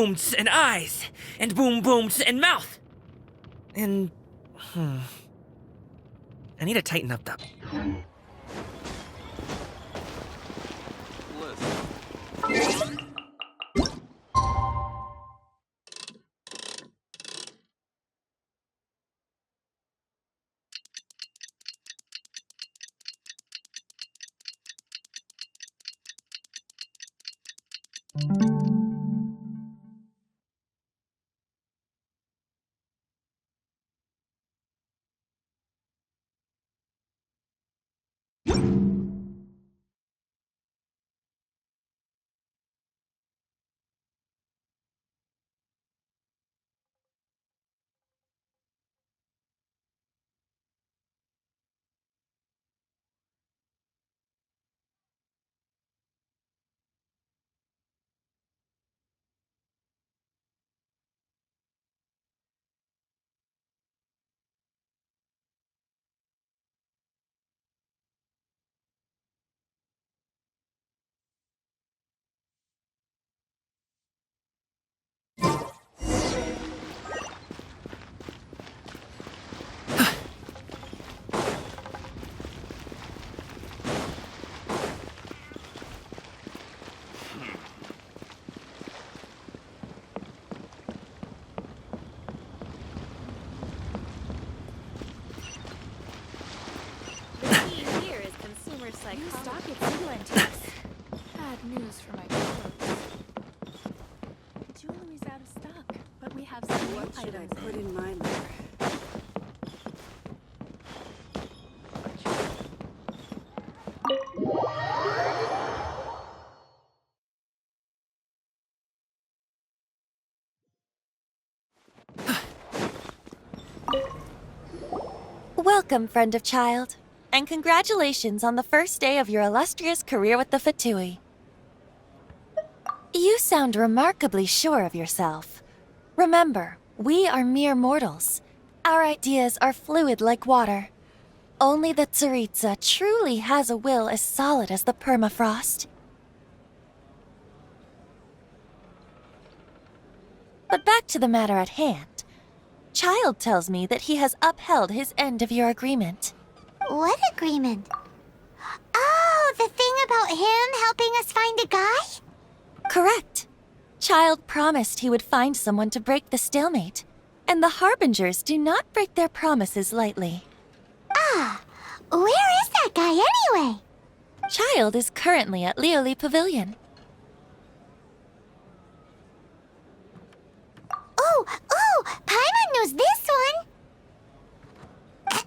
booms and eyes, and booms and mouth. And, I need to tighten up the... New stock at Single Antiques. Bad news for my clothes. Jewelry's out of stock, but we have some new items. What should I put in my litter? Welcome, friend of child, and congratulations on the first day of your illustrious career with the Fatui. You sound remarkably sure of yourself. Remember, we are mere mortals. Our ideas are fluid like water. Only the Tsaritsa truly has a will as solid as the permafrost. But back to the matter at hand. Child tells me that he has upheld his end of your agreement. What agreement? Oh, the thing about him helping us find a guy? Correct. Child promised he would find someone to break the stalemate. And the Harbingers do not break their promises lightly. Ah, where is that guy anyway? Child is currently at Lioli Pavilion. Oh, Paimon knows this one.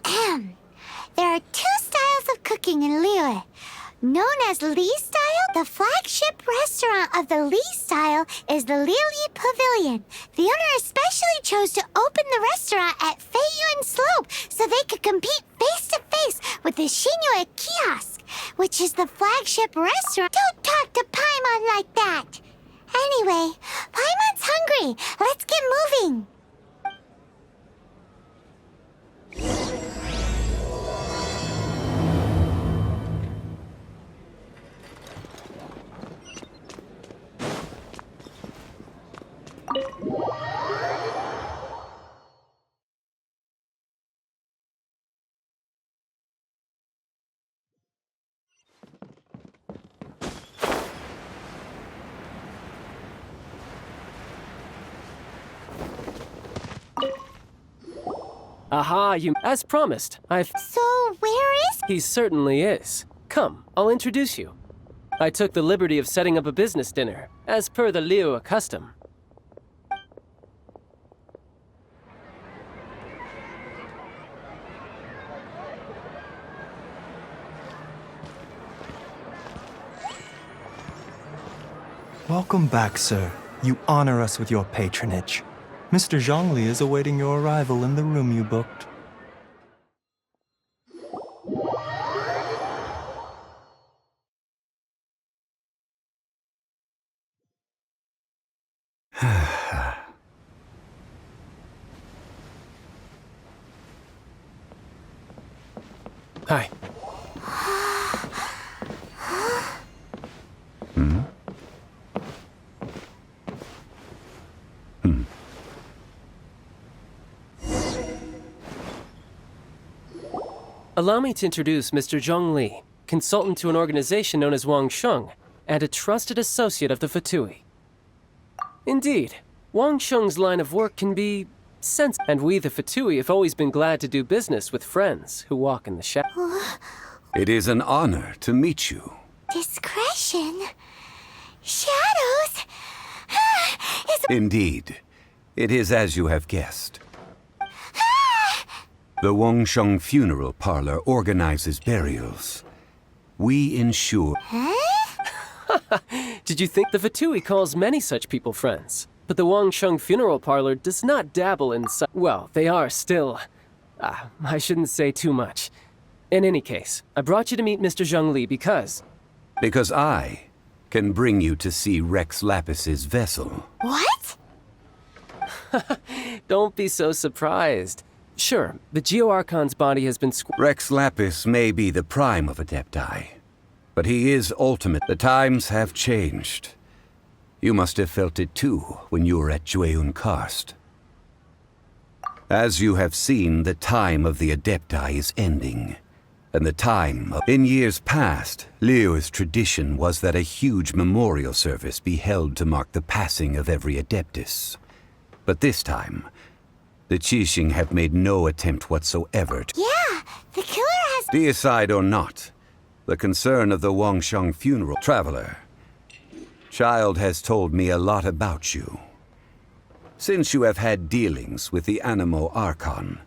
Ahem. There are two styles of cooking in Liyue. Known as Lee Style, the flagship restaurant of the Lee Style is the Lioli Pavilion. The owner especially chose to open the restaurant at Feiyuan Slope so they could compete face-to-face with the Shinue Kiosk, which is the flagship restaurant. Don't talk to Paimon like that! Anyway, Paimon's hungry. Let's get moving. Aha, as promised, So, where is... He certainly is. Come, I'll introduce you. I took the liberty of setting up a business dinner, as per the Liyue custom. Welcome back, sir. You honor us with your patronage. Mr. Zhongli is awaiting your arrival in the room you booked. Hi. Allow me to introduce Mr. Zhongli, consultant to an organization known as Wang Sheng, and a trusted associate of the Fatui. Indeed, Wang Sheng's line of work can be sensitive, and we the Fatui have always been glad to do business with friends who walk in the shadows. It is an honor to meet you. Discretion? Shadows? Indeed, it is as you have guessed. The Wangsheng Funeral Parlor organizes burials. We ensure... Did you think the Fatui calls many such people friends? But the Wangsheng Funeral Parlor does not dabble in well, they are still... I shouldn't say too much. In any case, I brought you to meet Mr. Zhongli because... Because I can bring you to see Rex Lapis's vessel. What? Don't be so surprised. Sure, the Geo-Archon's body has been Rex Lapis may be the prime of Adepti, but he is ultimate. The times have changed. You must have felt it too when you were at Jueyun Karst. As you have seen, the time of the Adepti is ending, and the time of... In years past, Liyue's tradition was that a huge memorial service be held to mark the passing of every Adeptus. But this time, the Qixing have made no attempt whatsoever to... Yeah, the killer has... Deicide or not, the concern of the Wangsheng Funeral... Traveler, Child has told me a lot about you. Since you have had dealings with the Animo Archon,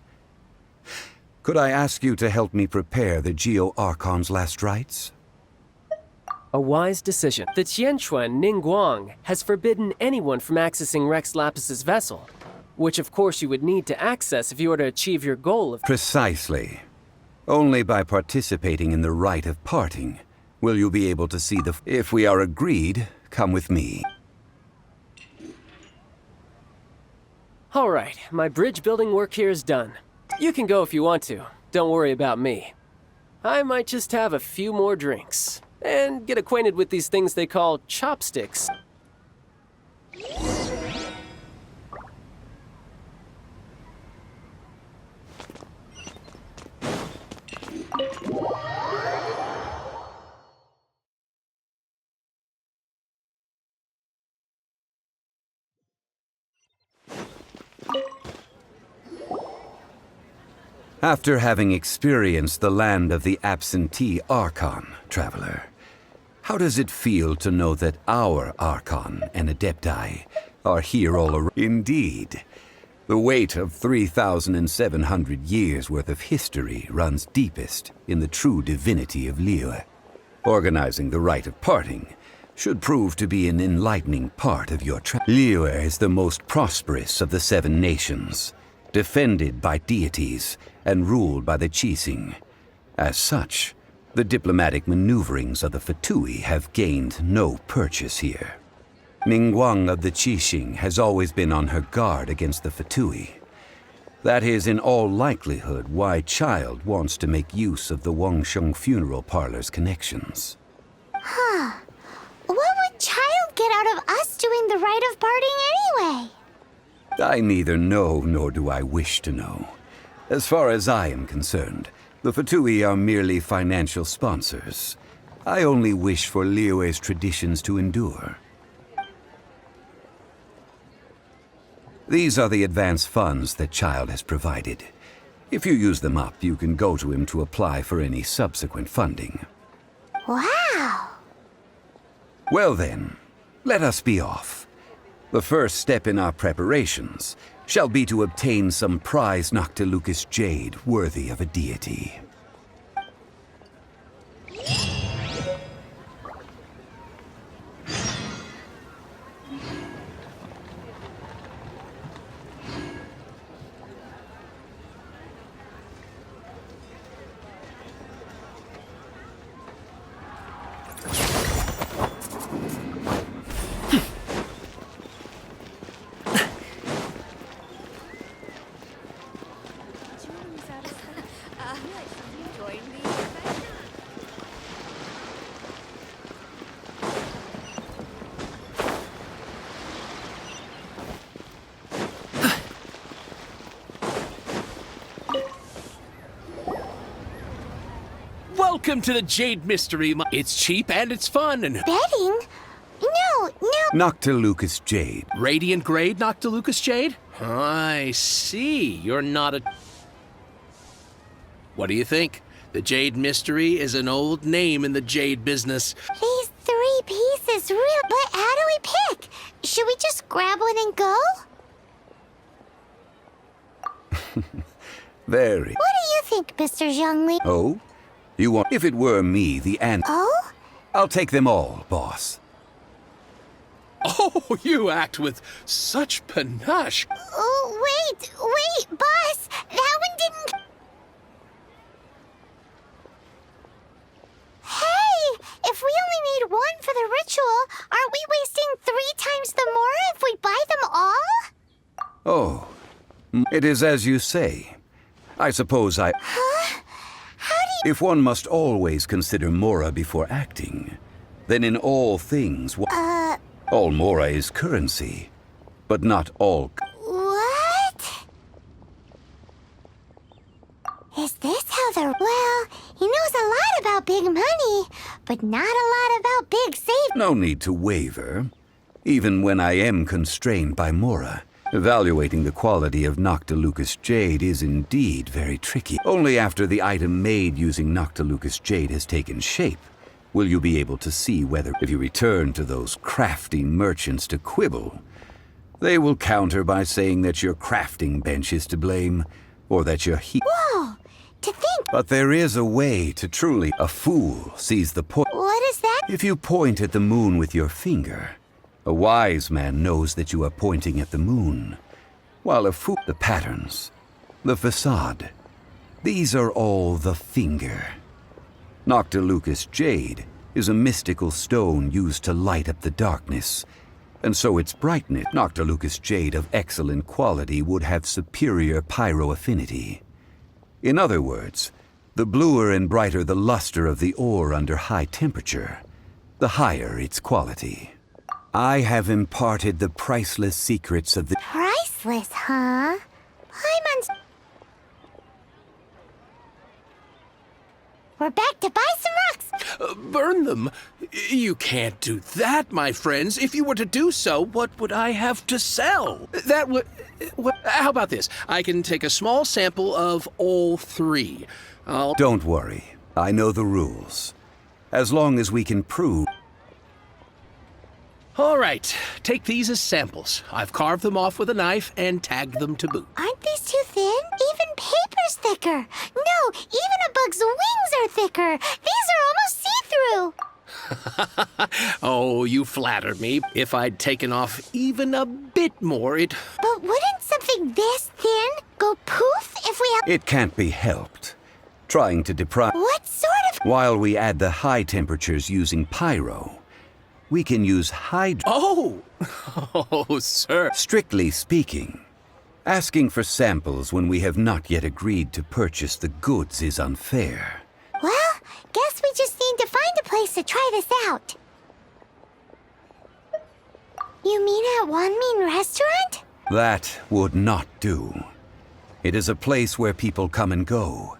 could I ask you to help me prepare the Geo-Archon's last rites? A wise decision. The Tianquan Ningguang has forbidden anyone from accessing Rex Lapis's vessel, which of course you would need to access if you were to achieve your goal of... Precisely. Only by participating in the rite of parting will you be able to see the... If we are agreed, come with me. All right, my bridge building work here is done. You can go if you want to. Don't worry about me. I might just have a few more drinks and get acquainted with these things they call chopsticks. After having experienced the land of the absentee Archon, Traveler, how does it feel to know that our Archon and Adepti are here all around? Indeed, the weight of 3,700 years' worth of history runs deepest in the true divinity of Liyue. Organizing the rite of parting should prove to be an enlightening part of your Liyue is the most prosperous of the 7 nations, defended by deities and ruled by the Qixing. As such, the diplomatic maneuverings of the Fatui have gained no purchase here. Ningguang of the Qixing has always been on her guard against the Fatui. That is in all likelihood why Child wants to make use of the Wangsheng Funeral Parlor's connections. Huh. What would Child get out of us doing the rite of parting anyway? I neither know nor do I wish to know. As far as I am concerned, the Fatui are merely financial sponsors. I only wish for Liyue's traditions to endure. These are the advance funds that Child has provided. If you use them up, you can go to him to apply for any subsequent funding. Wow! Well then, let us be off. The first step in our preparations shall be to obtain some prized Noctilucous jade worthy of a deity. Welcome to the Jade Mystery. It's cheap and it's fun and Betting? No. Noctilucous Jade. Radiant Grade Noctilucous Jade? I see. You're not a... What do you think? The Jade Mystery is an old name in the jade business. These 3 pieces, real. But how do we pick? Should we just grab one and go? Very. What do you think, Mr. Zhongli? Oh? You want... If it were me, the answer... Oh? I'll take them all, boss. Oh, you act with such panache. Oh, wait, boss. That one didn't... Hey, if we only need one for the ritual, aren't we wasting 3 times the more if we buy them all? Oh. It is as you say. I suppose I... Huh? How do you... If one must always consider Mora before acting, then in all things... All Mora is currency, but not all... What? Is this how the... Well, he knows a lot about big money, but not a lot about big savings. No need to waver. Even when I am constrained by Mora, evaluating the quality of Noctilucous Jade is indeed very tricky. Only after the item made using Noctilucous Jade has taken shape will you be able to see whether, if you return to those crafty merchants to quibble, they will counter by saying that your crafting bench is to blame, or that your Whoa! To think... But there is a way to truly... A fool sees the point. What is that? If you point at the moon with your finger, a wise man knows that you are pointing at the moon, while a fool... The patterns, the facade, these are all the finger. Noctilucous Jade is a mystical stone used to light up the darkness, and so its brightness. Noctilucous Jade of excellent quality would have superior pyro affinity. In other words, the bluer and brighter the luster of the ore under high temperature, the higher its quality. I have imparted the priceless secrets of the... Priceless, huh? Paimon's... We're back to buy some rocks! Burn them? You can't do that, my friends. If you were to do so, what would I have to sell? That would... How about this? I can take a small sample of all 3. Don't worry. I know the rules. As long as we can prove... All right, take these as samples. I've carved them off with a knife and tagged them to boot. Aren't these too thin? Even paper's thicker. No, even a bug's wings are thicker. These are almost see-through. Oh, you flatter me. If I'd taken off even a bit more, it... But wouldn't something this thin go poof if we... It can't be helped. Trying to deprive... What sort of... While we add the high temperatures using pyro, we can use Oh! Oh, sir. Strictly speaking, asking for samples when we have not yet agreed to purchase the goods is unfair. Well, guess we just need to find a place to try this out. You mean at Wanmin Restaurant? That would not do. It is a place where people come and go.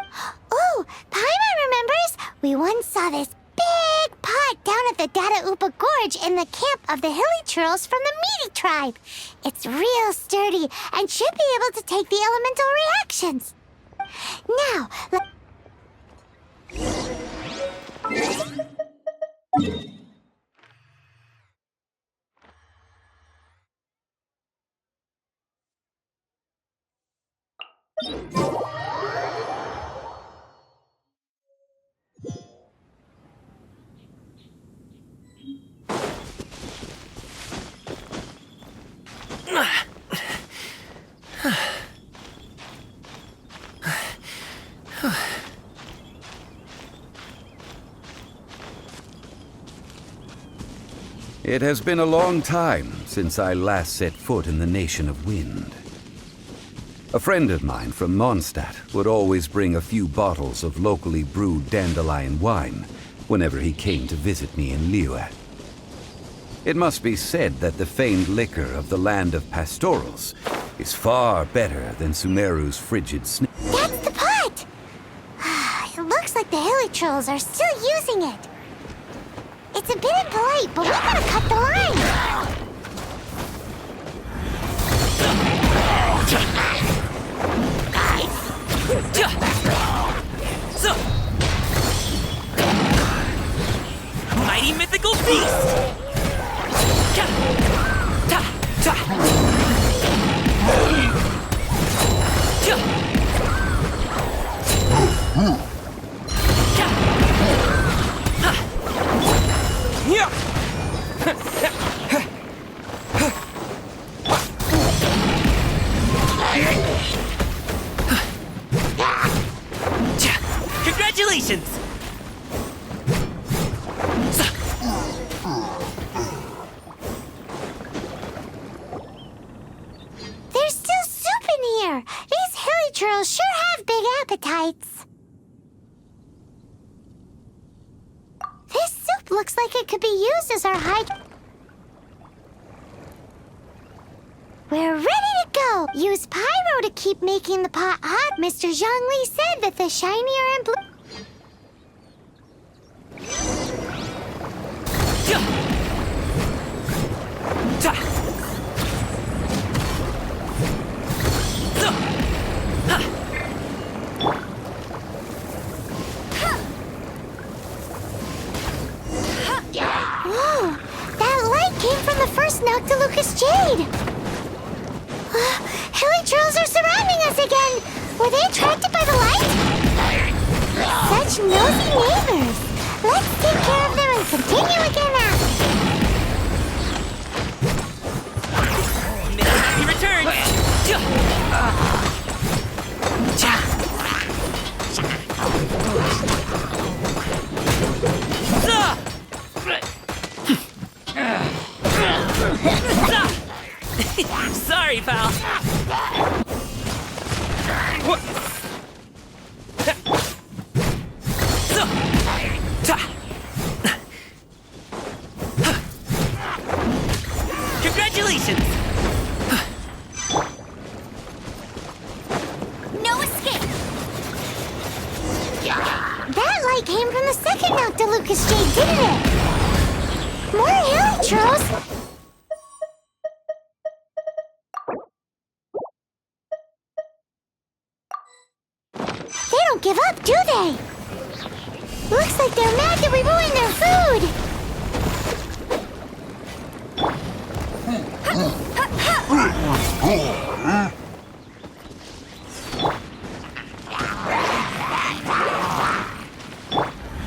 Ooh, Paimon remembers! We once saw this big pot down at the Dada Upa Gorge in the camp of the hilly churls from the Meaty tribe. It's real sturdy and should be able to take the elemental reactions. Now, It has been a long time since I last set foot in the Nation of Wind. A friend of mine from Mondstadt would always bring a few bottles of locally brewed dandelion wine whenever he came to visit me in Liyue. It must be said that the famed liquor of the land of pastorals is far better than Sumeru's frigid that's the pot! It looks like the hilly trolls are still using it. It's a bit impolite, but we gotta cut the line. Mighty mythical beast! Congratulations! There's still soup in here. These hilly trolls sure have big appetites. This soup looks like it could be used as our We're ready to go! Use pyro to keep making the pot hot. Mr. Zhongli said that the shinier and blue... Whoa! That light came from the first Noctilucous Jade! Hilly trolls are surrounding us again! Were they attracted by the light? Such nosy neighbors! Let's take care of them and continue again after. He returns! Sorry, pal. Congratulations! No escape! That light came from the second Noctilucous Jade, didn't it? More hilly trolls! They don't give up, do they? Looks like they're mad that we ruined their food!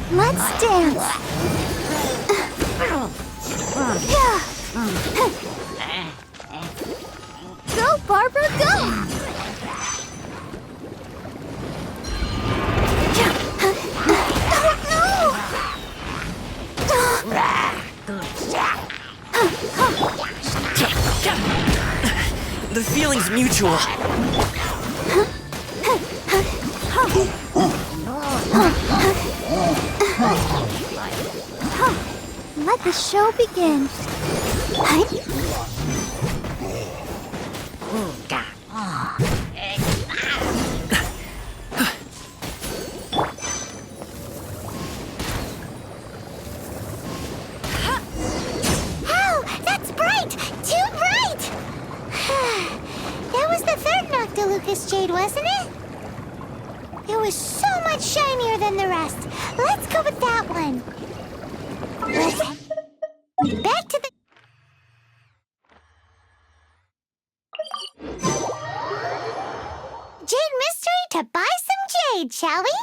Let's dance! Go, Barbara, go! The feeling's mutual. Let the show begin. Noctilucous Jade, wasn't it? It was so much shinier than the rest. Let's go with that one. Back to the... Jade Mystery to buy some jade, shall we?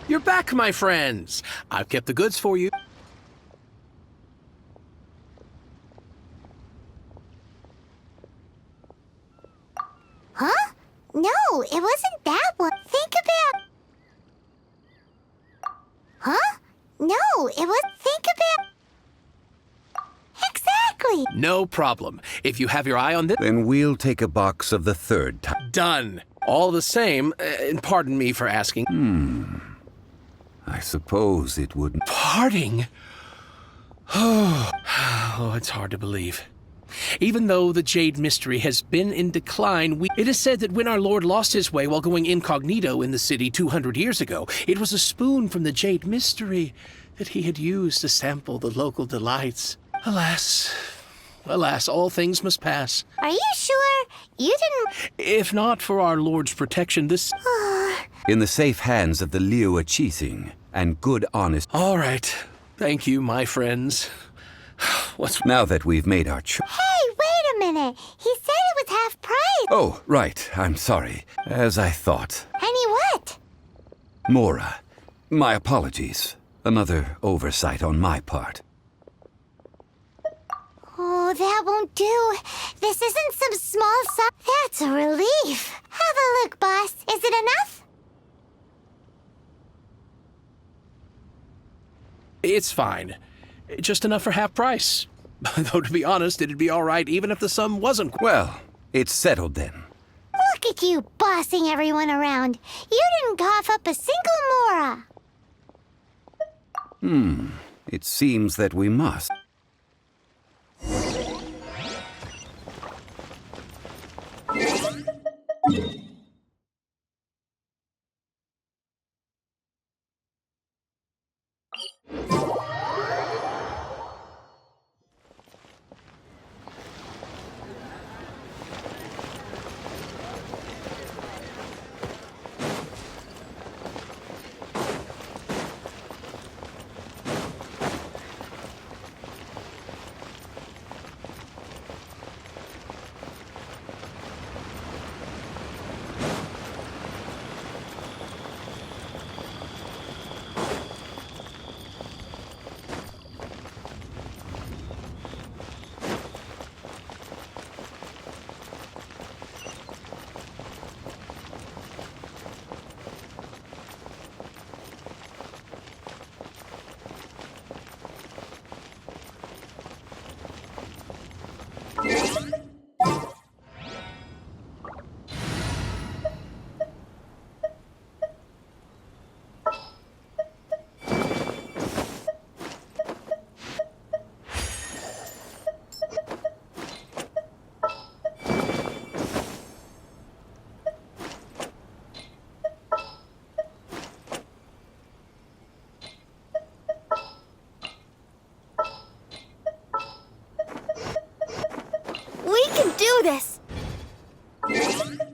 You're back, my friends. I've kept the goods for you. Huh? No, it wasn't that one. Think about... Huh? No, it was... Think about... Exactly! No problem. If you have your eye on this... Then we'll take a box of the third type. Done. All the same, and pardon me for asking... I suppose it wouldn't... Parting? Oh, it's hard to believe. Even though the Jade Mystery has been in decline, it is said that when our Lord lost his way while going incognito in the city 200 years ago, it was a spoon from the Jade Mystery that he had used to sample the local delights. Alas, all things must pass. Are you sure you didn't... If not for our Lord's protection, this... In the safe hands of the Liu Qixing and good honest... All right. Thank you, my friends. Now that we've made our choice... Hey, wait a minute. He said it was half price. Oh, right. I'm sorry. As I thought. Any what? Mora, my apologies. Another oversight on my part. Oh, that won't do. This isn't some small sum. That's a relief. Have a look, boss. Is it enough? It's fine. Just enough for half price. Though, to be honest, it'd be all right even if the sum wasn't... Well, it's settled then. Look at you bossing everyone around. You didn't cough up a single mora. It seems that we must. We can do this. I feel like...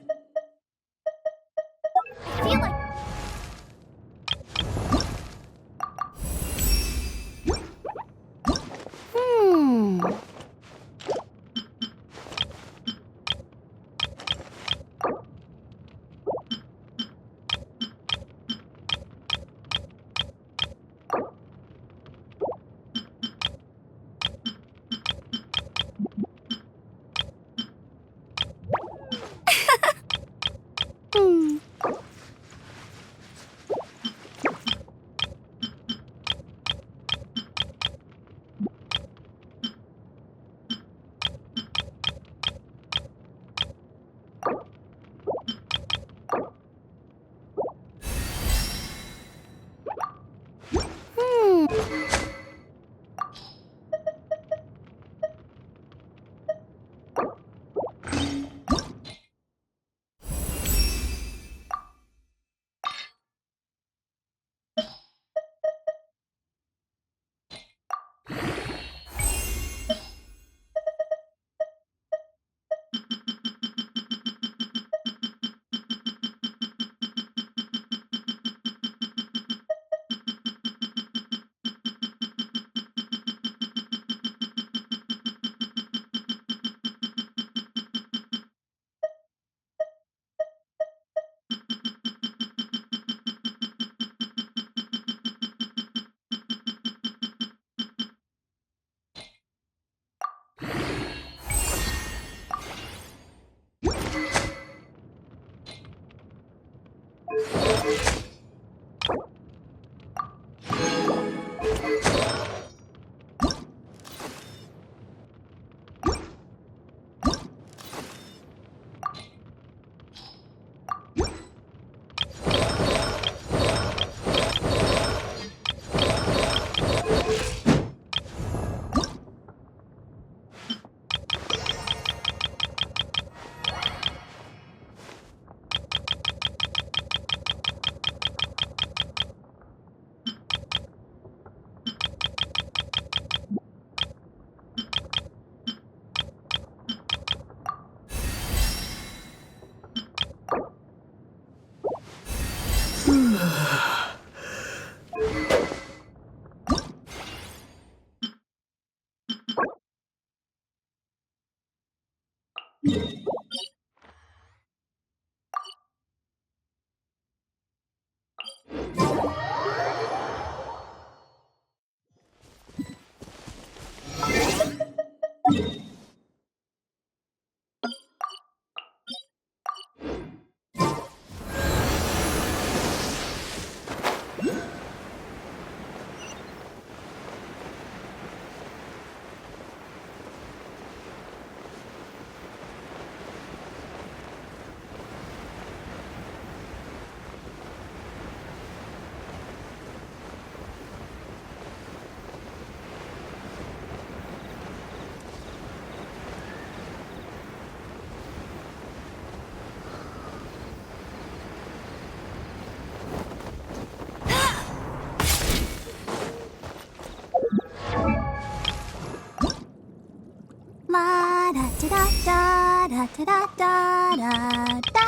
La da da da da da da da da.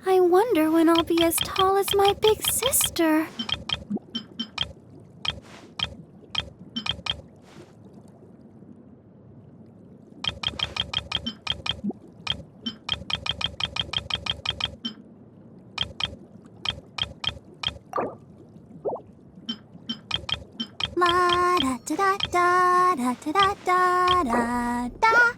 I wonder when I'll be as tall as my big sister. La da da da da da da da da.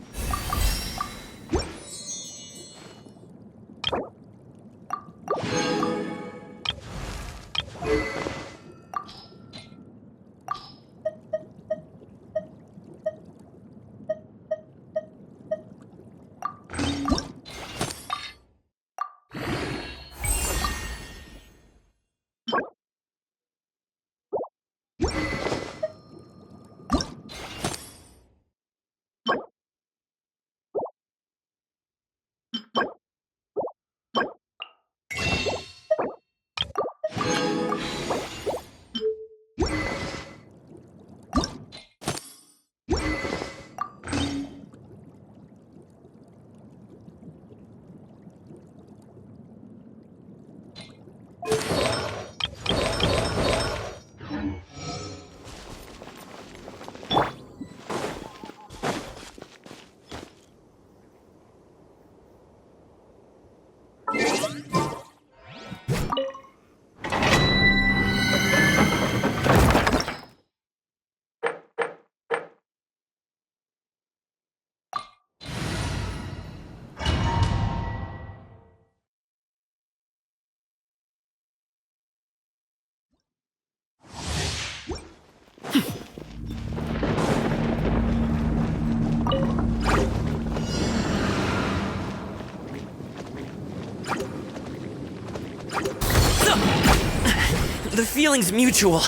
The feeling's mutual.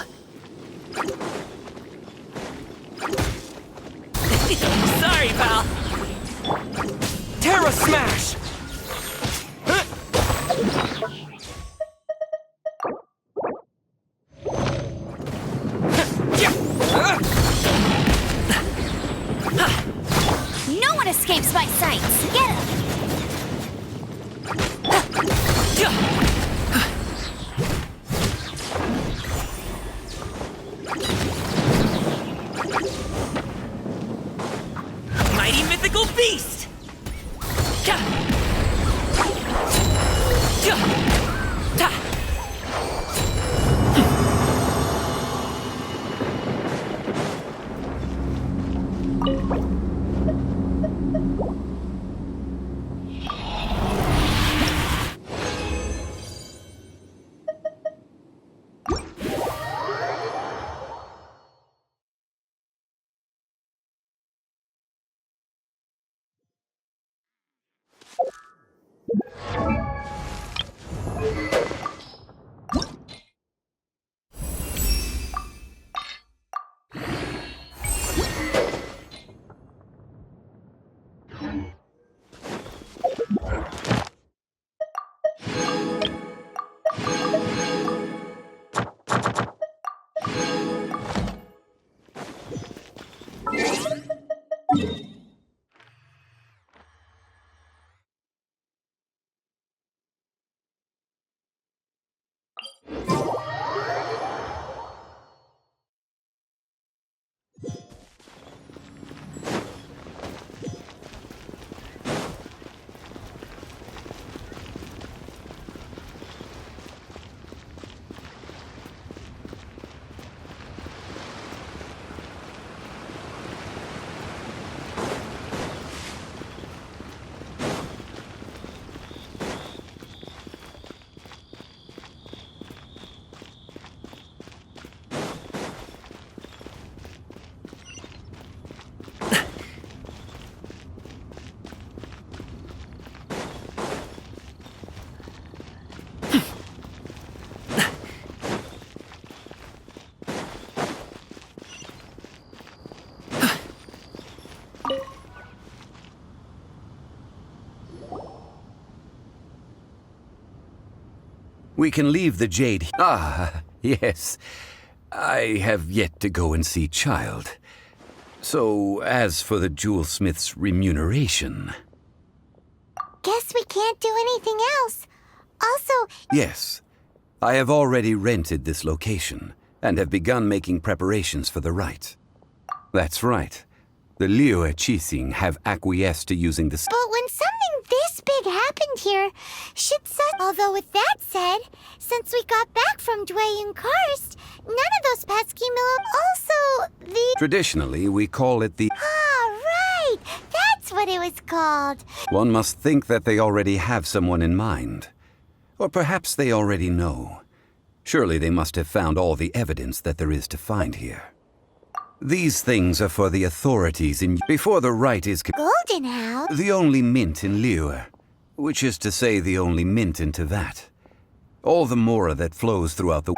Sorry, pal. Terra Smash! No one escapes my sights. Get him! Mighty mythical beast! We can leave the jade. Ah, yes. I have yet to go and see Child. So, as for the jewelsmith's remuneration... Guess we can't do anything else. Also, Yes. I have already rented this location, and have begun making preparations for the rite. That's right. The Liyue Qixing have acquiesced to using the... but when something this big happened here, should such... Although with that said, since we got back from doin Karst, none of those pesky also, the... Traditionally, we call it the... Ah, right! That's what it was called. One must think that they already have someone in mind. Or perhaps they already know. Surely they must have found all the evidence that there is to find here. These things are for the authorities in... Before the rite is... Golden House? The only mint in Liyue, which is to say the only mint in Tevat. All the mora that flows throughout the...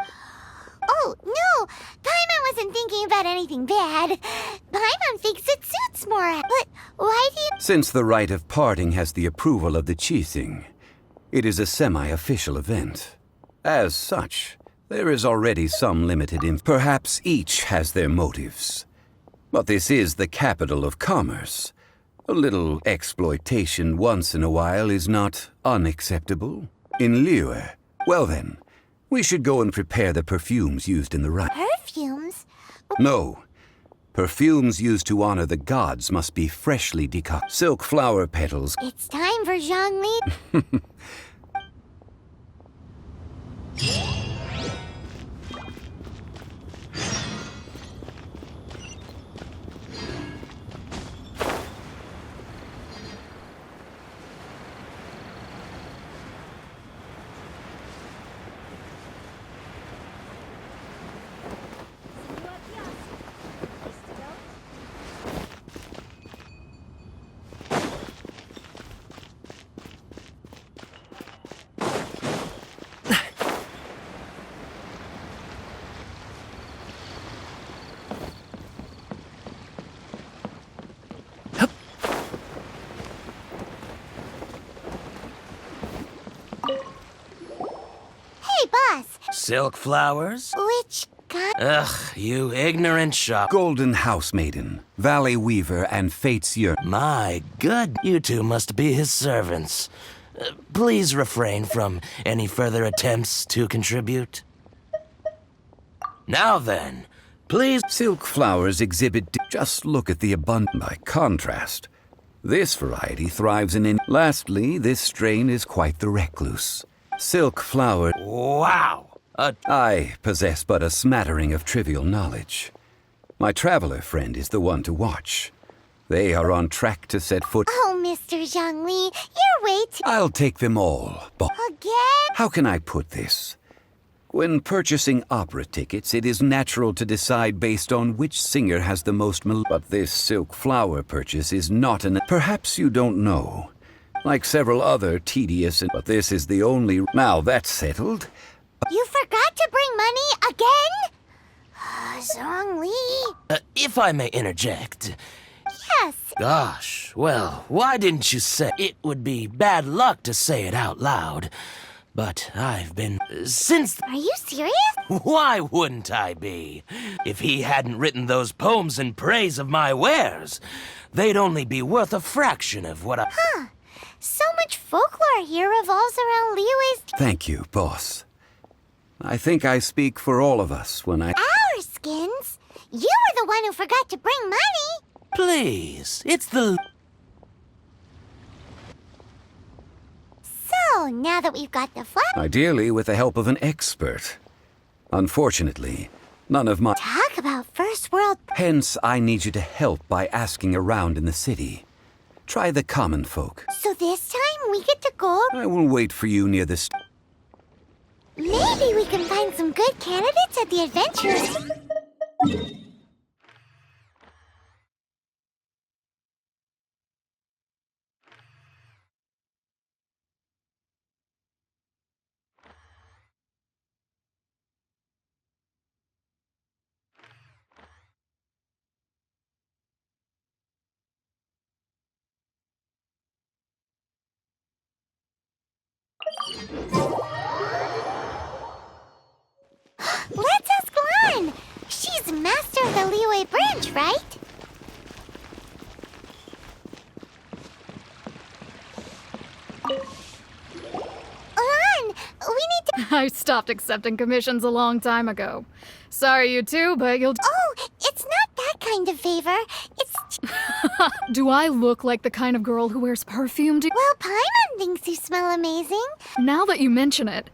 Oh, no! Paimon wasn't thinking about anything bad. Paimon thinks it suits Mora. But why do you... Since the rite of parting has the approval of the Qixing, it is a semi-official event. As such, there is already some limited Perhaps each has their motives. But this is the capital of commerce. A little exploitation once in a while is not unacceptable. In Liyue, well then, we should go and prepare the perfumes used in the rite. Perfumes? No. Perfumes used to honor the gods must be freshly decocted. Silk flower petals. It's time for Zhongli. Hey, boss. Silk flowers? Which kind? Ugh, you ignorant shop. Golden House Maiden, Valley Weaver, and Fate's Year. My good, you two must be his servants. Please refrain from any further attempts to contribute. Now then, please... Silk flowers exhibit... Just look at the abundance. By contrast, this variety thrives in... Lastly, this strain is quite the recluse. Silk flower... Wow! I possess but a smattering of trivial knowledge. My traveler friend is the one to watch. They are on track to set foot... Oh, Mr. Zhongli, you're way too... I'll take them all, but... Again? How can I put this? When purchasing opera tickets, it is natural to decide based on which singer has the most But this silk flower purchase is not an... Perhaps you don't know. Like several other tedious But this is the only... Now that's settled. You forgot to bring money again? Zhongli. If I may interject... Yes. Gosh, well, why didn't you say... It would be bad luck to say it out loud. But I've been... Since... Are you serious? Why wouldn't I be? If he hadn't written those poems in praise of my wares, they'd only be worth a fraction of what I... Huh. So much folklore here revolves around Liyue's... Thank you, boss. I think I speak for all of us when I... Our skins? You were the one who forgot to bring money. Please, it's the... So, now that we've got the flower... Ideally with the help of an expert. Unfortunately, none of my... Talk about first world... Hence, I need you to help by asking around in the city. Try the common folk. So this time we get to go... I will wait for you near the... Maybe we can find some good candidates at the adventurers. strange, right? Ulan, we need to... I stopped accepting commissions a long time ago. Sorry, you two, but you'll... Oh, it's not that kind of favor. It's... Do I look like the kind of girl who wears perfume? Well, Paimon thinks you smell amazing. Now that you mention it.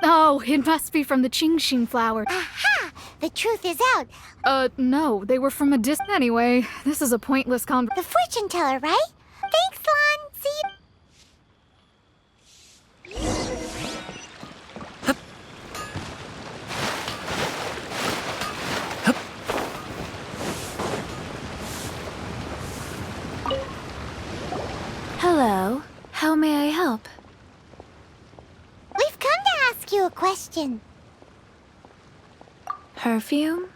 Oh, it must be from the Genshin flower. Aha! The truth is out. No, they were from a Anyway, this is a pointless The fortune teller, right? Thanks, Lon. See you. Hello. How may I help? We've come to ask you a question. Perfume?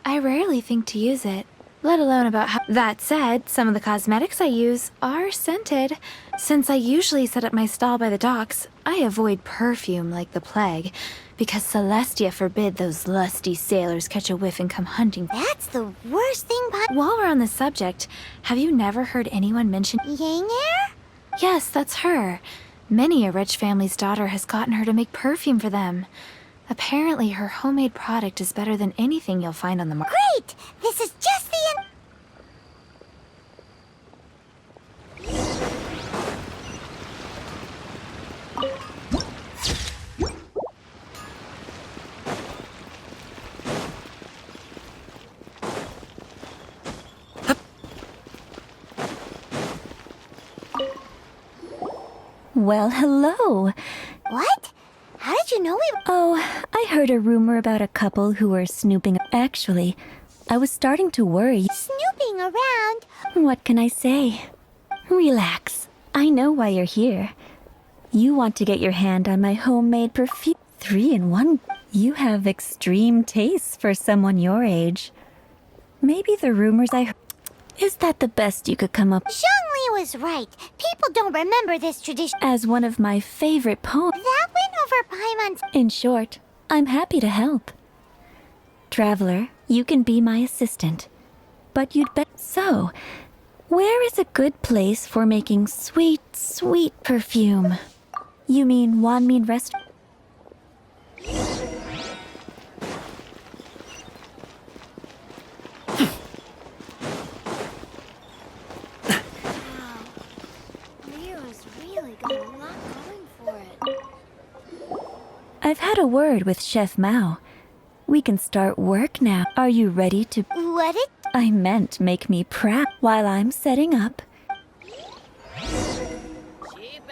I rarely think to use it, let alone about how... That said, some of the cosmetics I use are scented. Since I usually set up my stall by the docks, I avoid perfume like the plague, because Celestia forbid those lusty sailors catch a whiff and come hunting. That's the worst thing, While we're on the subject, have you never heard anyone mention... Yang-er? Yes, that's her. Many a rich family's daughter has gotten her to make perfume for them. Apparently, her homemade product is better than anything you'll find on the market. Great! This is just the end. Well, hello. What? How did you know we... Oh, I heard a rumor about a couple who were snooping. Actually, I was starting to worry. Snooping around? What can I say? Relax. I know why you're here. You want to get your hand on my homemade perfume. 3-in-1. You have extreme tastes for someone your age. Maybe the rumors I heard... Is that the best you could come up... Zhongli was right. People don't remember this tradition. As one of my favorite poems... That went over Paimon's... In short, I'm happy to help. Traveler, you can be my assistant. But you'd bet... So, where is a good place for making sweet, sweet perfume? You mean Wanmin Restaurant? I've had a word with Chef Mao. We can start work now. Are you ready to... What it... I meant make me proud while I'm setting up. Cheap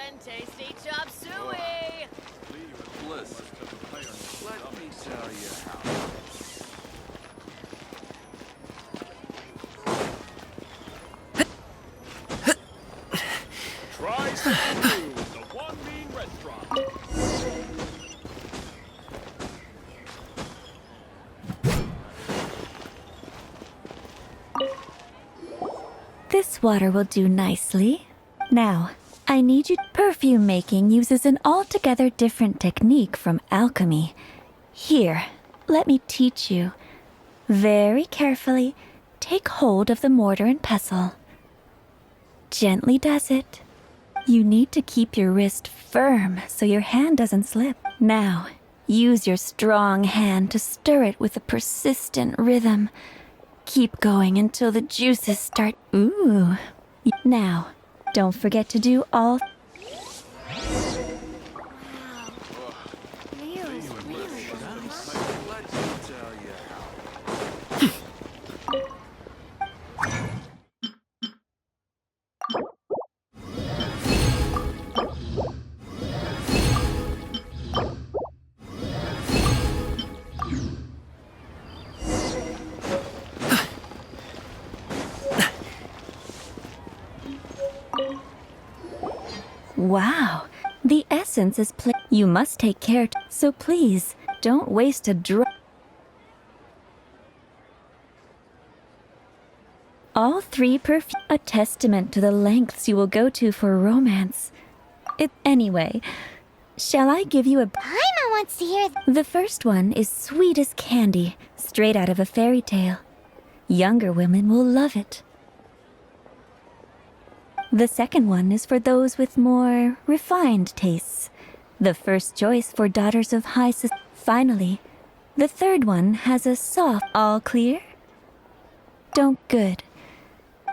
and tasty chop suey! Let me tell you how. Try something new at the One Bean Restaurant. This water will do nicely. Now, I need you. Perfume making uses an altogether different technique from alchemy. Here, let me teach you. Very carefully, take hold of the mortar and pestle. Gently does it. You need to keep your wrist firm so your hand doesn't slip. Now, use your strong hand to stir it with a persistent rhythm. Keep going until the juices start... Ooh. Now, don't forget to do all... Wow, the essence is You must take care, so please, don't waste a drop. All 3 perfume, a testament to the lengths you will go to for romance. Anyway, shall I give you a... Paimon wants to hear... The first one is sweet as candy, straight out of a fairy tale. Younger women will love it. The second one is for those with more refined tastes. The first choice for daughters of high society. Finally, the third one has a soft all clear? Don't good.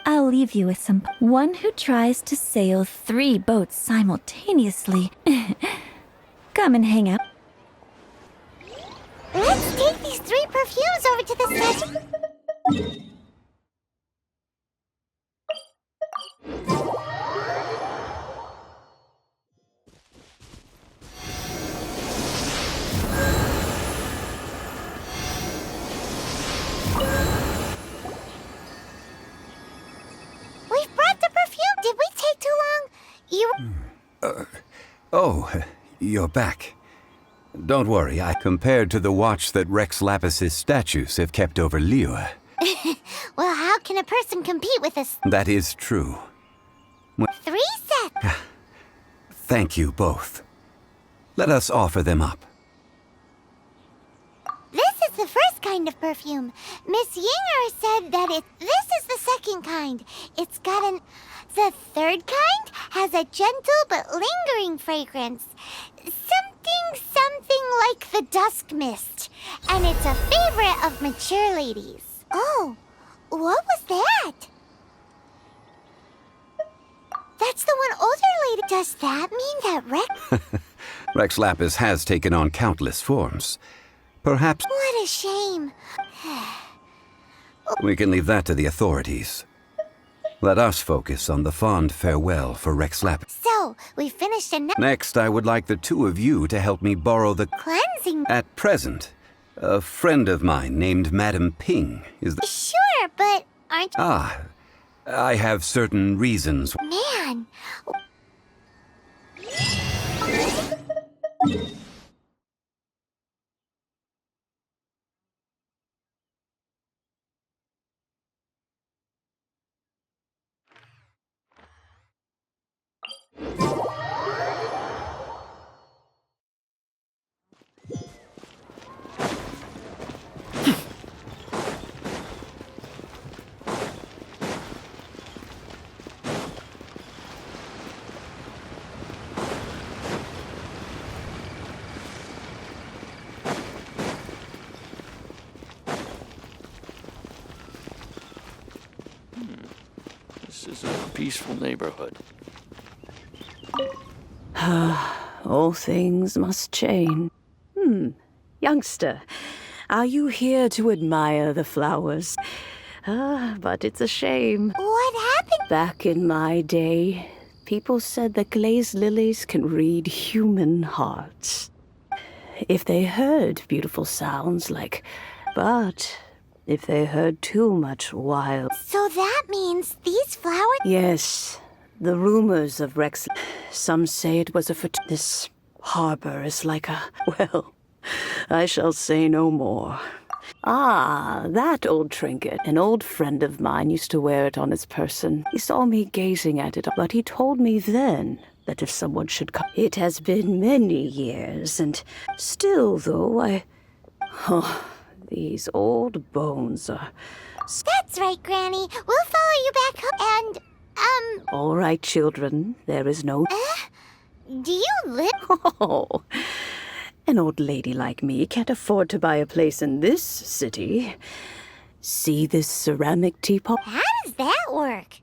I'll leave you with some. One who tries to sail 3 boats simultaneously. Come and hang out. Let's take these 3 perfumes over to the statue. We've brought the perfume. Did we take too long? Oh, you're back. Don't worry, compared to the watch that Rex Lapis's statues have kept over Liyue. Well, how can a person compete with us? That is true. 3 sets. Thank you both. Let us offer them up. This is the first kind of perfume. Miss Yinger said that this is the second kind. It's got an... The third kind has a gentle but lingering fragrance. Something like the dusk mist. And it's a favorite of mature ladies. Oh, what was that? That's the one older lady. Does that mean that Rex... Rex Lapis has taken on countless forms. Perhaps... What a shame. We can leave that to the authorities. Let us focus on the fond farewell for Rex Lapis. So, we finished a... Next, I would like the 2 of you to help me borrow the... Cleansing... At present, a friend of mine named Madame Ping is the... Sure, but aren't... I have certain reasons... Man... This is a peaceful neighborhood. All things must change. Youngster, are you here to admire the flowers? But it's a shame. What happened? Back in my day, people said that glazed lilies can read human hearts. If they heard beautiful sounds but if they heard too much wild... So that means these flowers... Yes, the rumors of Rex... Some say it was this harbor is like a... Well, I shall say no more. That old trinket. An old friend of mine used to wear it on his person. He saw me gazing at it, but he told me then that if someone should come... It has been many years, and still, though, these old bones are... That's right, Granny. We'll follow you back home and, All right, children. There is no... Do you live... Oh, an old lady like me can't afford to buy a place in this city. See this ceramic teapot? How does that work?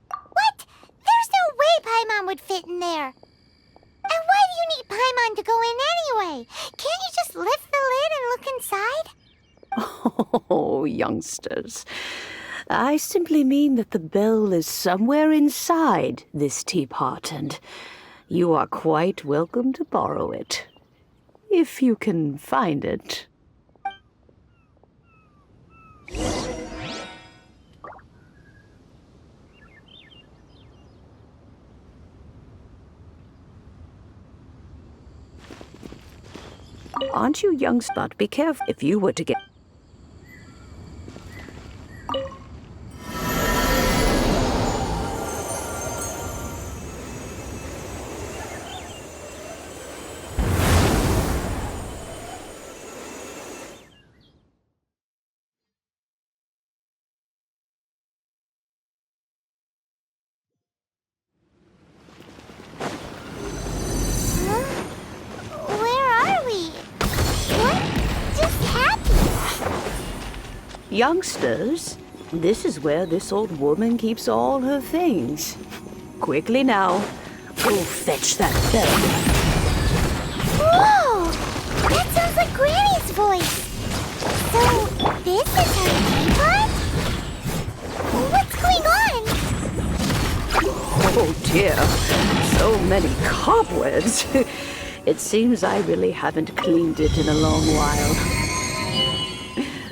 What? There's no way Paimon would fit in there. And why do you need Paimon to go in anyway? Can't you just lift the lid and look inside? Oh, youngsters. I simply mean that the bell is somewhere inside this teapot, and you are quite welcome to borrow it. If you can find it. Aren't you young, but be careful if you were to get... Youngsters, this is where this old woman keeps all her things. Quickly now, go fetch that bell. Whoa! That sounds like Granny's voice. So, this is her teapot? What's going on? Oh dear, so many cobwebs. It seems I really haven't cleaned it in a long while.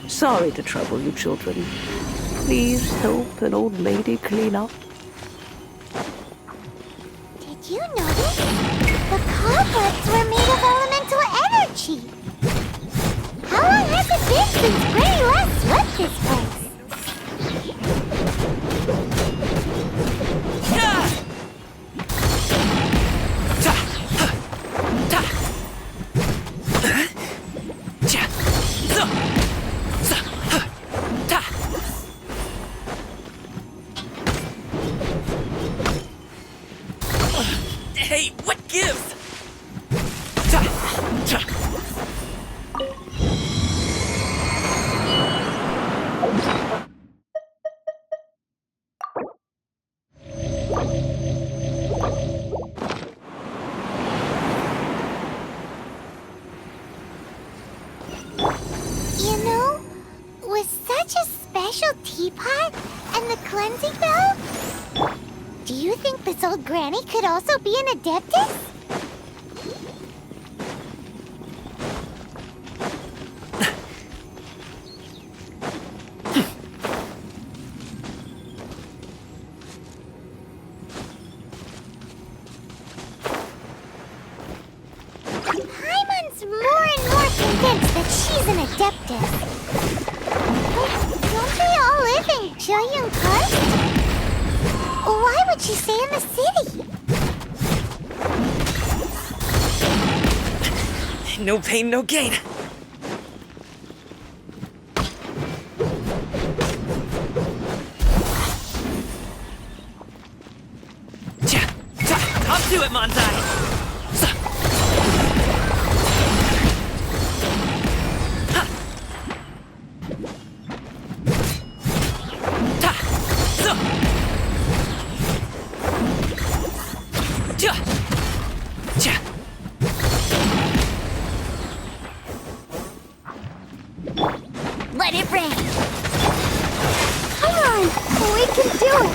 Sorry to trouble you, children. Please help an old lady clean up. Did you notice? The cobwebs were made of elemental energy. How long has it been since Granny last swept this place? Hey, what gives? You know, with such a special teapot and the cleansing bell, do you think this old granny could also be an adeptus? Paimon's more and more convinced that she's an adeptus. But don't they all live in Jillian Karst? Why would she stay in the city? No pain, no gain. Up to it, Monzai! Let it rain! Come on! We can do it!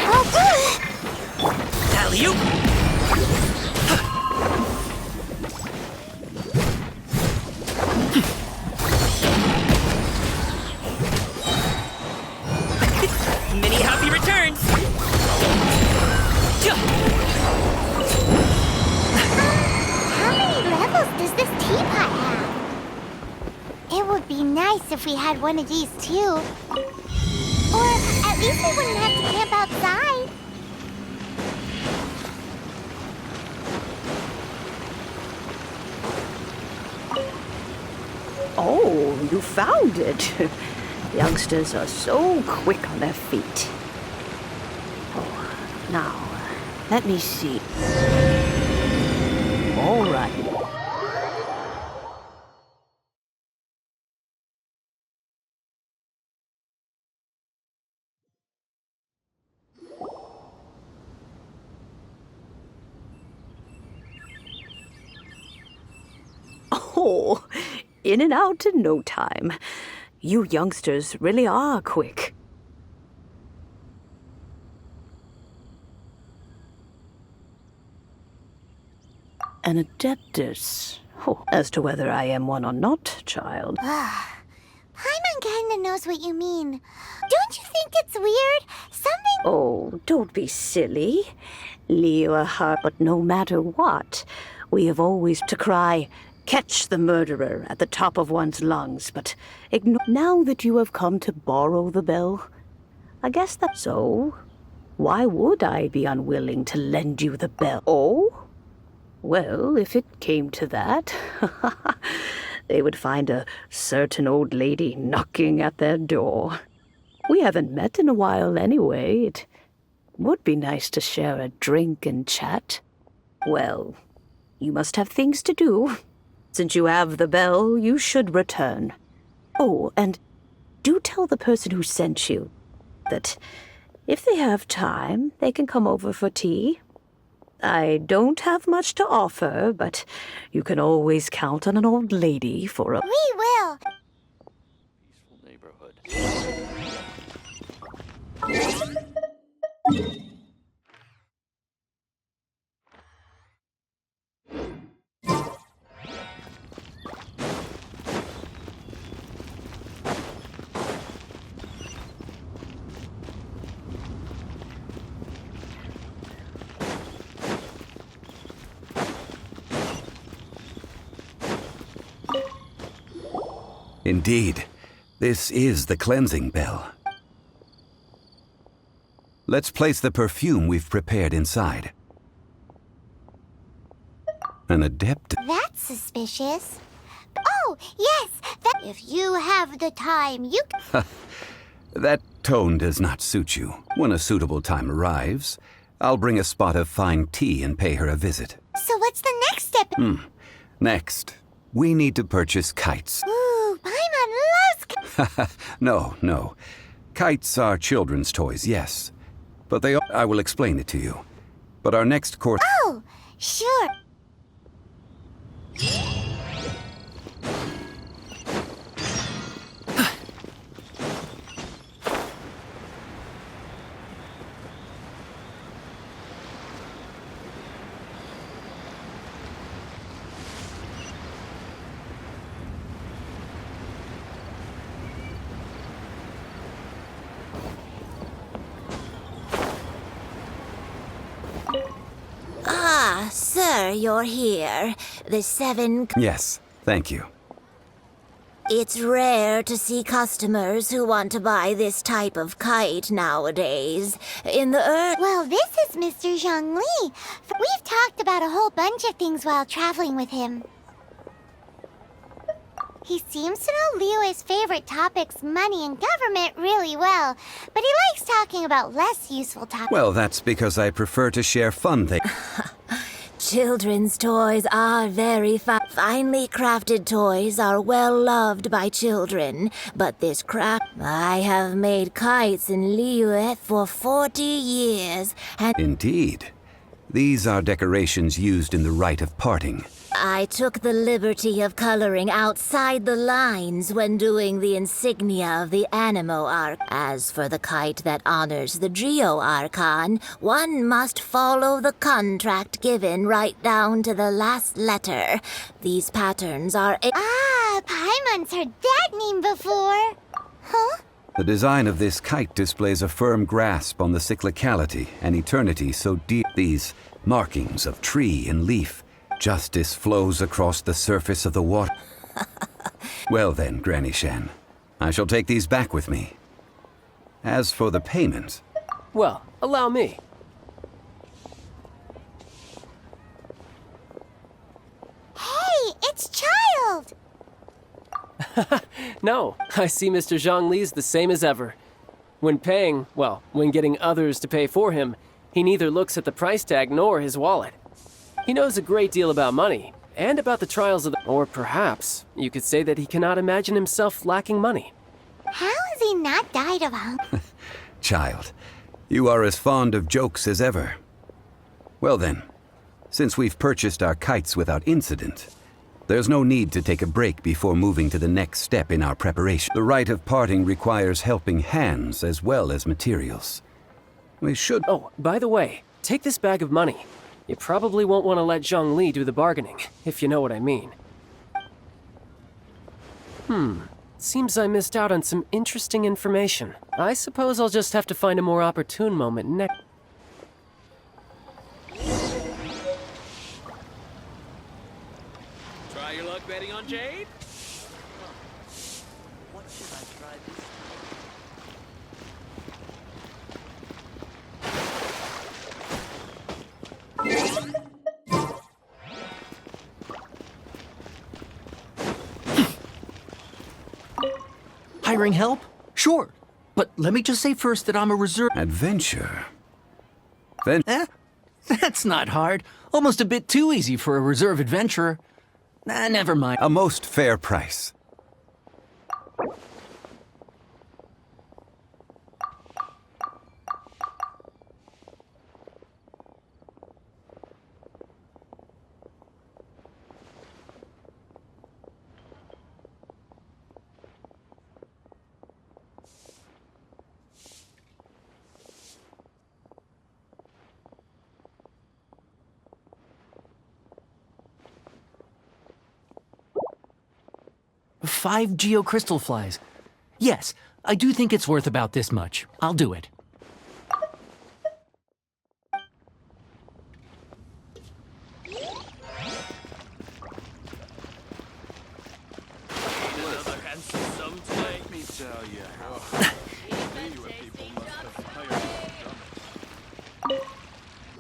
I'll do it! Alley-oop! Many happy returns! How many levels does this teapot have? It would be nice if we had one of these too. Or at least we wouldn't have to camp outside. Oh, you found it. Youngsters are so quick on their feet. Oh, now, let me see. All right. Oh, in and out in no time. You youngsters really are quick. An adeptus. Oh, as to whether I am one or not, child. Paimon kinda knows what you mean. Don't you think it's weird? Something... Oh, don't be silly. Liyue, but no matter what, we have always to cry, "Catch the murderer," at the top of one's lungs, but now that you have come to borrow the bell, I guess that's so. Why would I be unwilling to lend you the bell? Oh? Well, if it came to that, they would find a certain old lady knocking at their door. We haven't met in a while anyway. It would be nice to share a drink and chat. Well, you must have things to do. Since you have the bell, you should return. Oh, and do tell the person who sent you that if they have time, they can come over for tea. I don't have much to offer, but you can always count on an old lady for a... We will. Peaceful neighborhood. Indeed, this is the cleansing bell. Let's place the perfume we've prepared inside. An adept. That's suspicious. Oh, yes, if you have the time, you can... That tone does not suit you. When a suitable time arrives, I'll bring a spot of fine tea and pay her a visit. So what's the next step? Next, we need to purchase kites. Ooh, Paimon loves... No. Kites are children's toys, yes. But I will explain it to you. But our next course... Oh, sure. Ah, sir, you're here. The 7... Yes, thank you. It's rare to see customers who want to buy this type of kite nowadays. In the Well, this is Mr. Zhongli. We've talked about a whole bunch of things while traveling with him. He seems to know Liyue's favorite topics, money and government, really well. But he likes talking about less useful topics. Well, that's because I prefer to share fun things. Children's toys are very finely crafted toys are well loved by children, but this I have made kites in Liyue for 40 years, and Indeed. These are decorations used in the rite of parting. I took the liberty of coloring outside the lines when doing the insignia of the Animo Arc. As for the kite that honors the Geo Archon, one must follow the contract given right down to the last letter. These patterns are... Paimon's heard that name before. Huh? The design of this kite displays a firm grasp on the cyclicality and eternity so deep. These markings of tree and leaf. Justice flows across the surface of the water. Well then, Granny Shan, I shall take these back with me. As for the payment... Well, allow me. Hey, it's Child! No, I see Mr. Zhongli's the same as ever. When when getting others to pay for him, he neither looks at the price tag nor his wallet. He knows a great deal about money, and about the trials of the... Or perhaps, you could say that he cannot imagine himself lacking money. How has he not died of hunger? Child, you are as fond of jokes as ever. Well then, since we've purchased our kites without incident, there's no need to take a break before moving to the next step in our preparation. The rite of parting requires helping hands as well as materials. We should... Oh, by the way, take this bag of money. You probably won't want to let Zhongli do the bargaining, if you know what I mean. Seems I missed out on some interesting information. I suppose I'll just have to find a more opportune moment next. Try your luck betting on Jade? What should I try this? Hiring help? Sure. But let me just say first that I'm a reserve... Adventure? That's not hard. Almost a bit too easy for a reserve adventurer. Never mind. A most fair price. 5 geocrystal flies. Yes, I do think it's worth about this much. I'll do it. Let me tell you how.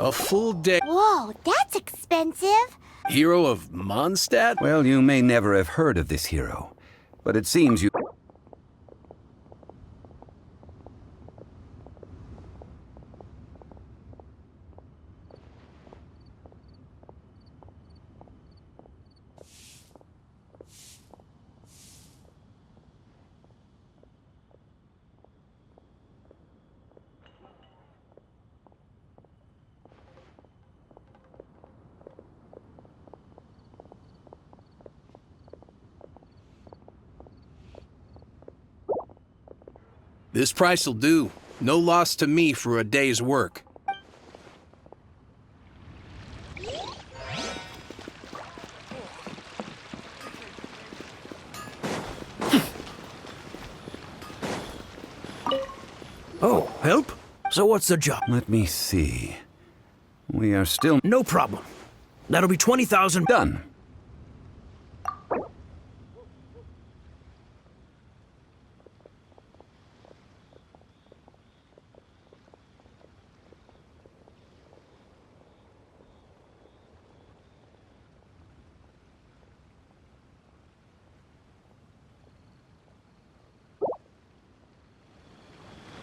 A full day. Whoa, that's expensive. Hero of Mondstadt? Well, you may never have heard of this hero, but it seems you... This price'll do. No loss to me for a day's work. Oh, help? So what's the job? Let me see. We are still... No problem. That'll be 20,000. Done.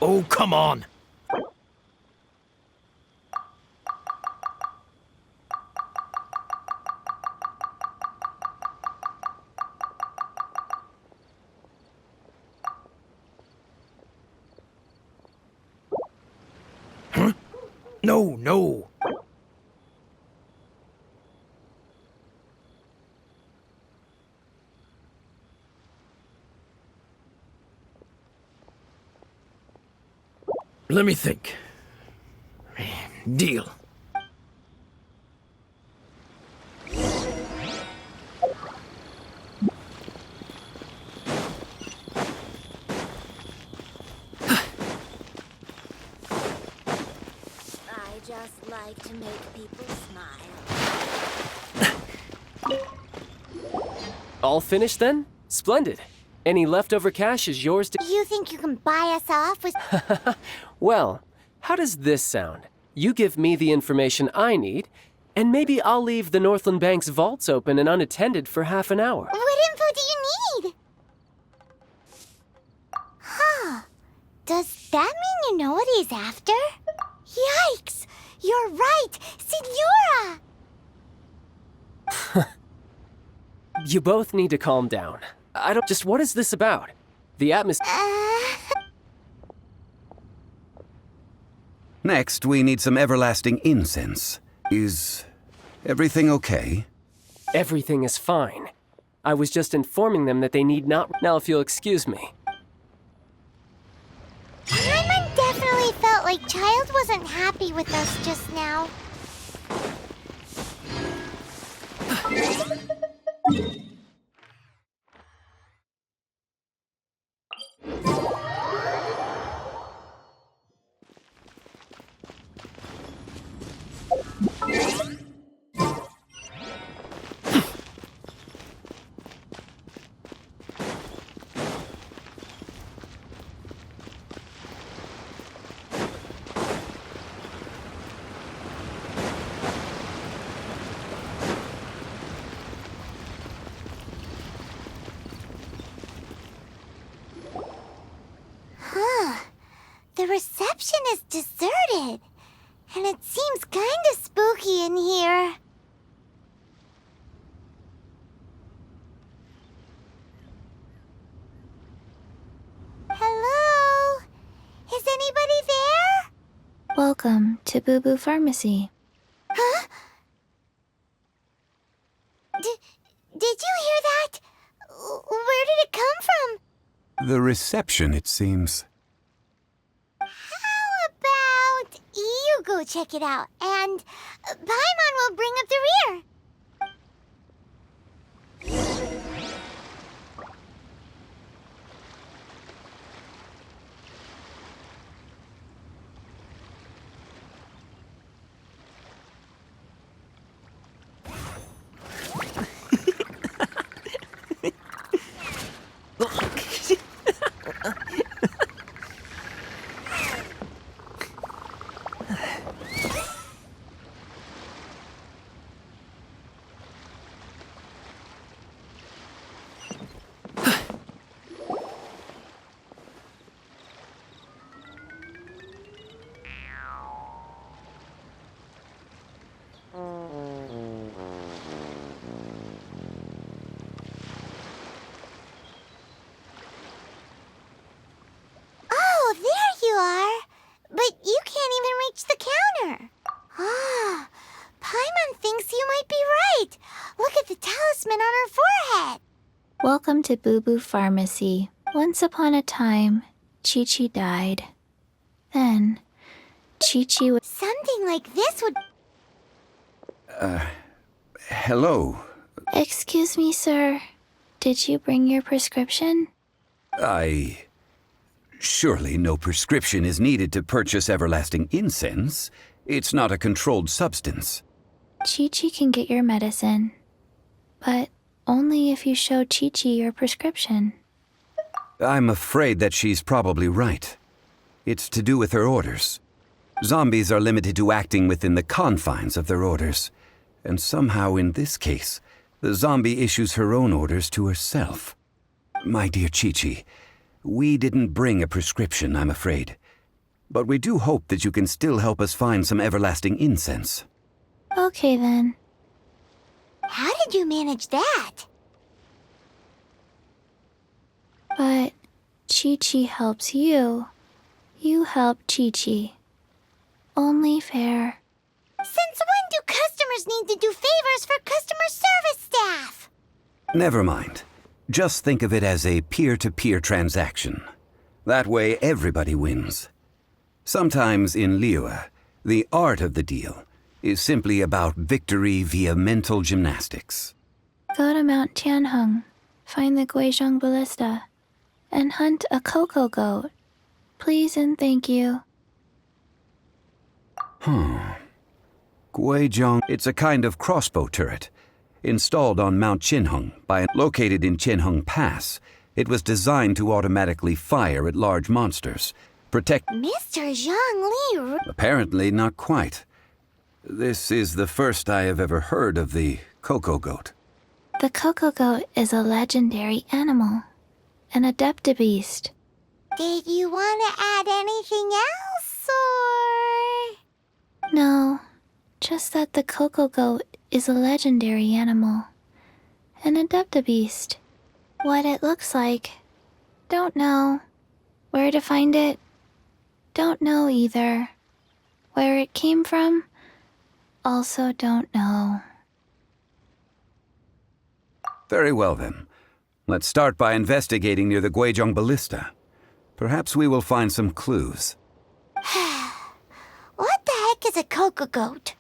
Oh, come on. Huh? No, no. Let me think. Deal. I just like to make people smile. All finished then? Splendid. Any leftover cash is yours to... You think you can buy us off with... Well, how does this sound? You give me the information I need, and maybe I'll leave the Northland Bank's vaults open and unattended for half an hour. What info do you need? Huh. Does that mean you know what he's after? Yikes! You're right! Signora! You both need to calm down. I don't... Just what is this about? The atmosphere... Next, we need some everlasting incense. Is everything okay? Everything is fine. I was just informing them that they need not... Now, if you'll excuse me. Paimon definitely felt like Child wasn't happy with us just now. The reception is deserted, and it seems kinda spooky in here. Hello? Is anybody there? Welcome to Boo Boo Pharmacy. Huh? Did you hear that? Where did it come from? The reception, it seems. How about you go check it out, and Paimon will bring up the rear. Oh, there you are. But you can't even reach the counter. Ah, Paimon thinks you might be right. Look at the talisman on her forehead. Welcome to Boo Boo Pharmacy. Once upon a time, Chi-Chi died. Then, Chi-Chi was... Something like this would... Hello. Excuse me, sir. Did you bring your prescription? Surely no prescription is needed to purchase everlasting incense. It's not a controlled substance. Chi-Chi can get your medicine. But only if you show Chi-Chi your prescription. I'm afraid that she's probably right. It's to do with her orders. Zombies are limited to acting within the confines of their orders. And somehow in this case, the zombie issues her own orders to herself. My dear Chi-Chi, we didn't bring a prescription, I'm afraid. But we do hope that you can still help us find some everlasting incense. Okay then. How did you manage that? But Chi-Chi helps you. You help Chi-Chi. Only fair. Since when do customers need to do favors for customer service staff? Never mind. Just think of it as a peer-to-peer transaction. That way everybody wins. Sometimes in Liyue, the art of the deal is simply about victory via mental gymnastics. Go to Mount Tianheng, find the Guizhong Ballista, and hunt a cocoa goat. Please and thank you. Guizhong, it's a kind of crossbow turret. Installed on Mount Tianheng, located in Tianheng Pass. It was designed to automatically fire at large monsters. Mr. Zhongli... Apparently not quite. This is the first I have ever heard of the cocoa goat. The cocoa goat is a legendary animal. An adeptabeast. Did you want to add anything else, or...? No, just that the cocoa goat is a legendary animal. An adeptabeast. What it looks like, don't know. Where to find it, don't know either. Where it came from, also don't know. Very well then. Let's start by investigating near the Guizhong Ballista. Perhaps we will find some clues. What the heck is a cocoa goat?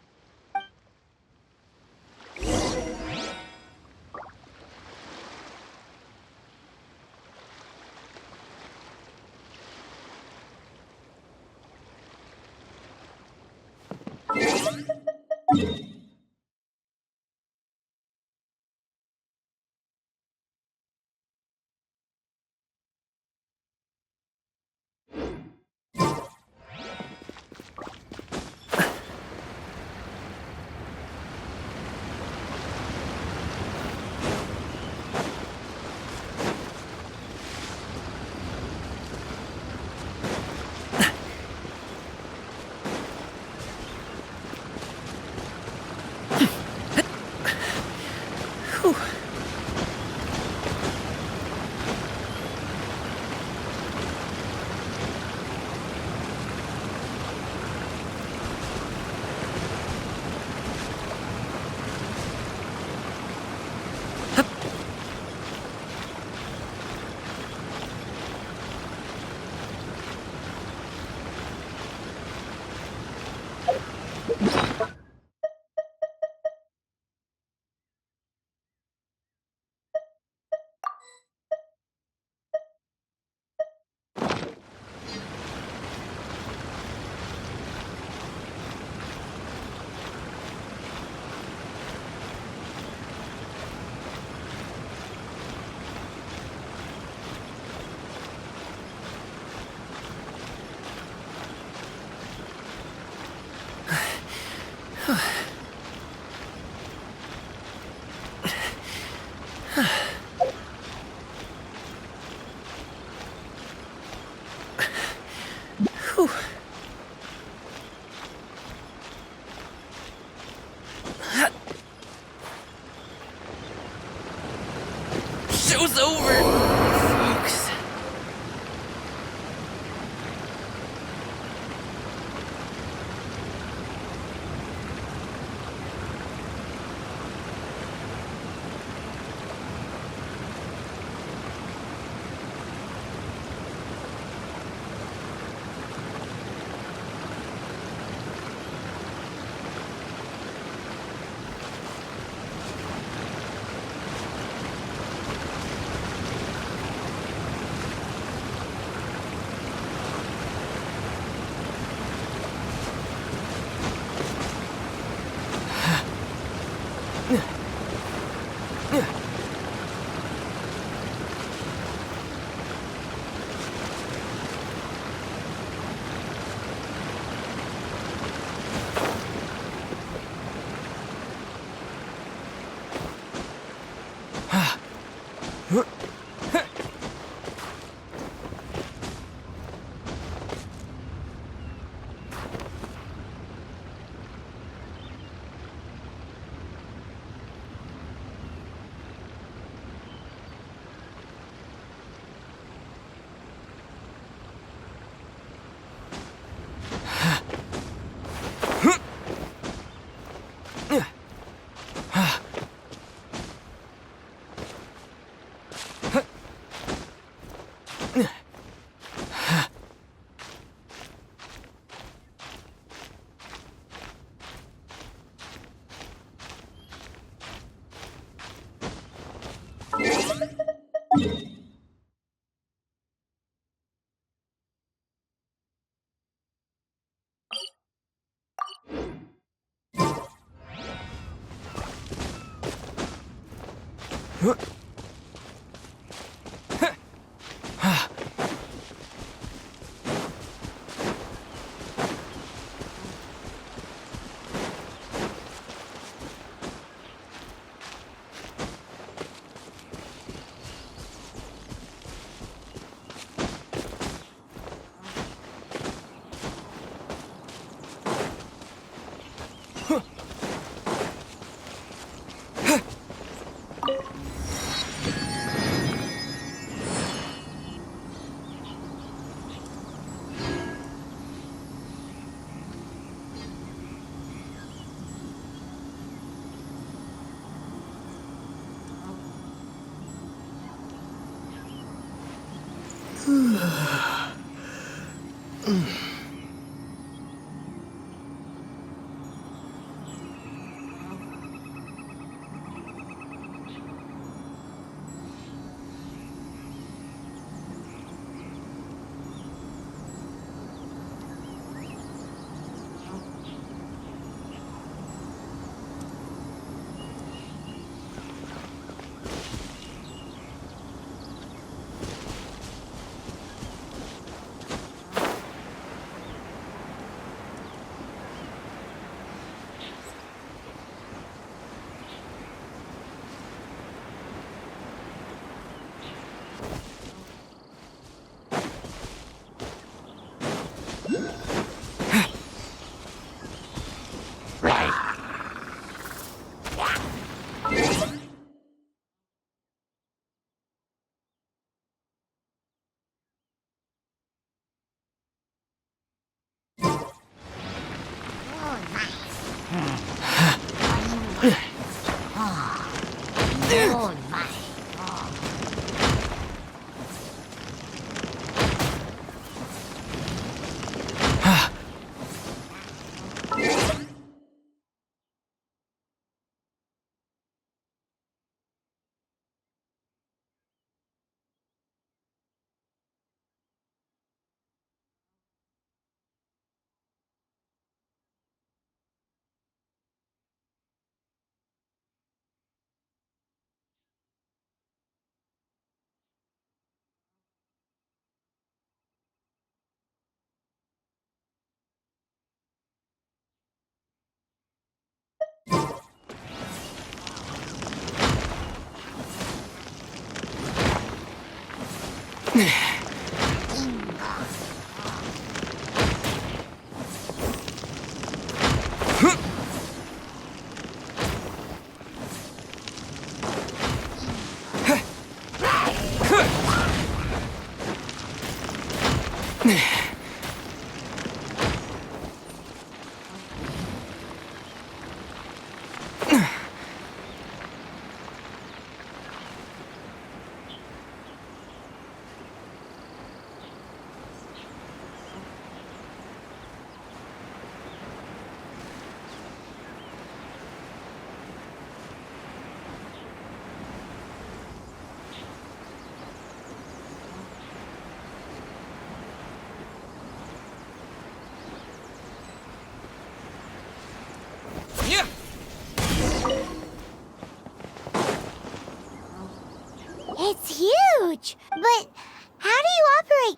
It's huge! But how do you operate?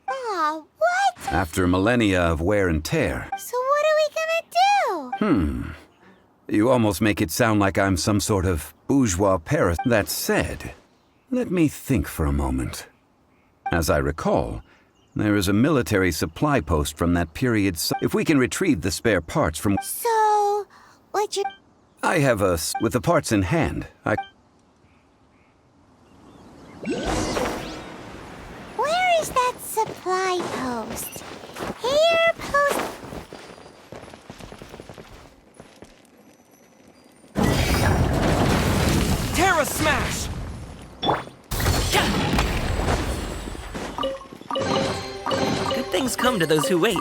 Aw, what? After millennia of wear and tear. So what are we gonna do? You almost make it sound like I'm some sort of bourgeois parasite. That said, let me think for a moment. As I recall, there is a military supply post from that period. If we can retrieve the spare parts from... So, what you... I have with the parts in hand. Where is that supply post? Here, post... Terra Smash! Good things come to those who wait.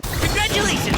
Congratulations!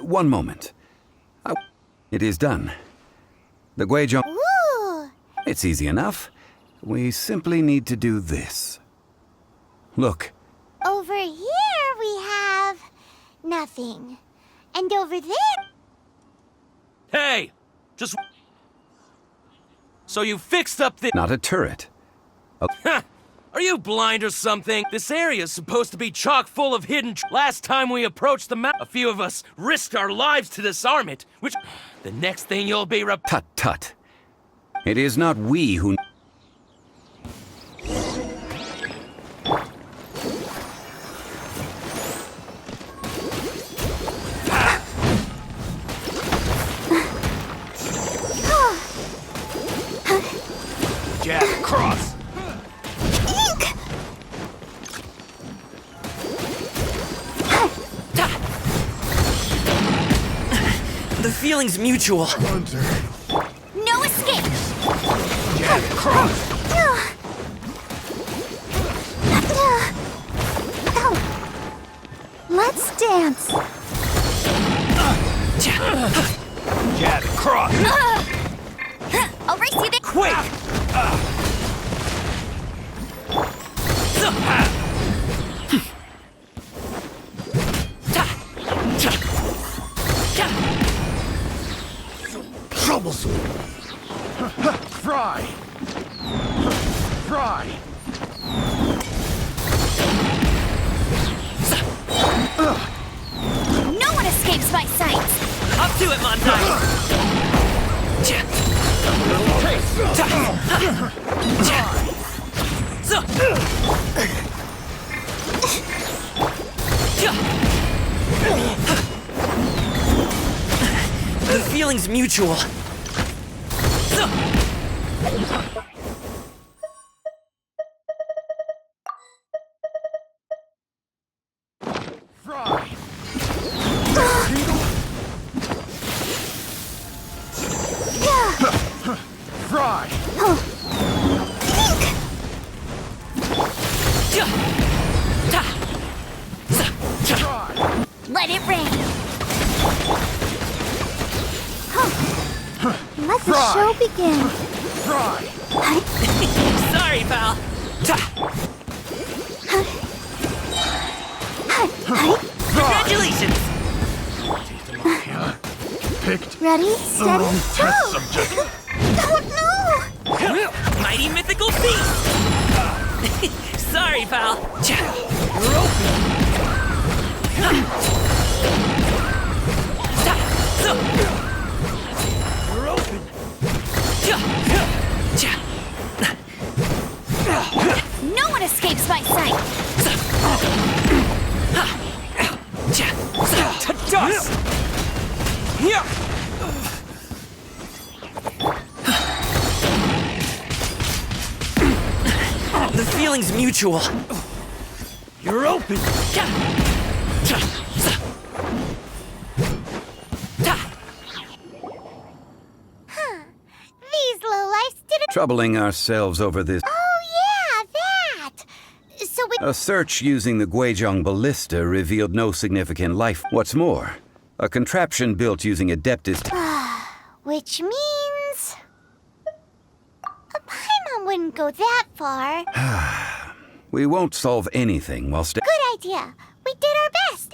One moment. It is done. The Guizhong... Ooh! It's easy enough. We simply need to do this. Look. Over here we have... nothing. And over there... Hey! Just... So you fixed up the... Not a turret. Are you blind or something? This area's supposed to be chock full of hidden... Last time we approached the map, a few of us risked our lives to disarm it, which... The next thing you'll be Tut tut. It is not we who... Jab, cross! The feeling's mutual. No escape! Jab, cross! Let's dance. Jab, cross! I'll race you there. Quick! Troublesome. Fry. Fry. No one escapes my sight. Up to it, Montai! The feeling's mutual. Fry. Fry. Let it rain. Let the Fry. show begin. Fry. Sorry, pal. Congratulations! Picked Ready, the steady, wrong test go! subject. Oh no! Mighty mythical beast! Sorry, pal. You're open. You're open. No one escapes my sight. To dust! The feeling's mutual. You're open. These lowlifes did it. Troubling ourselves over this. Oh yeah, that. So we. A search using the Guizhong ballista revealed no significant life. What's more, a contraption built using Adeptus... Which means... Paimon wouldn't go that far. We won't solve anything while Good idea. We did our best.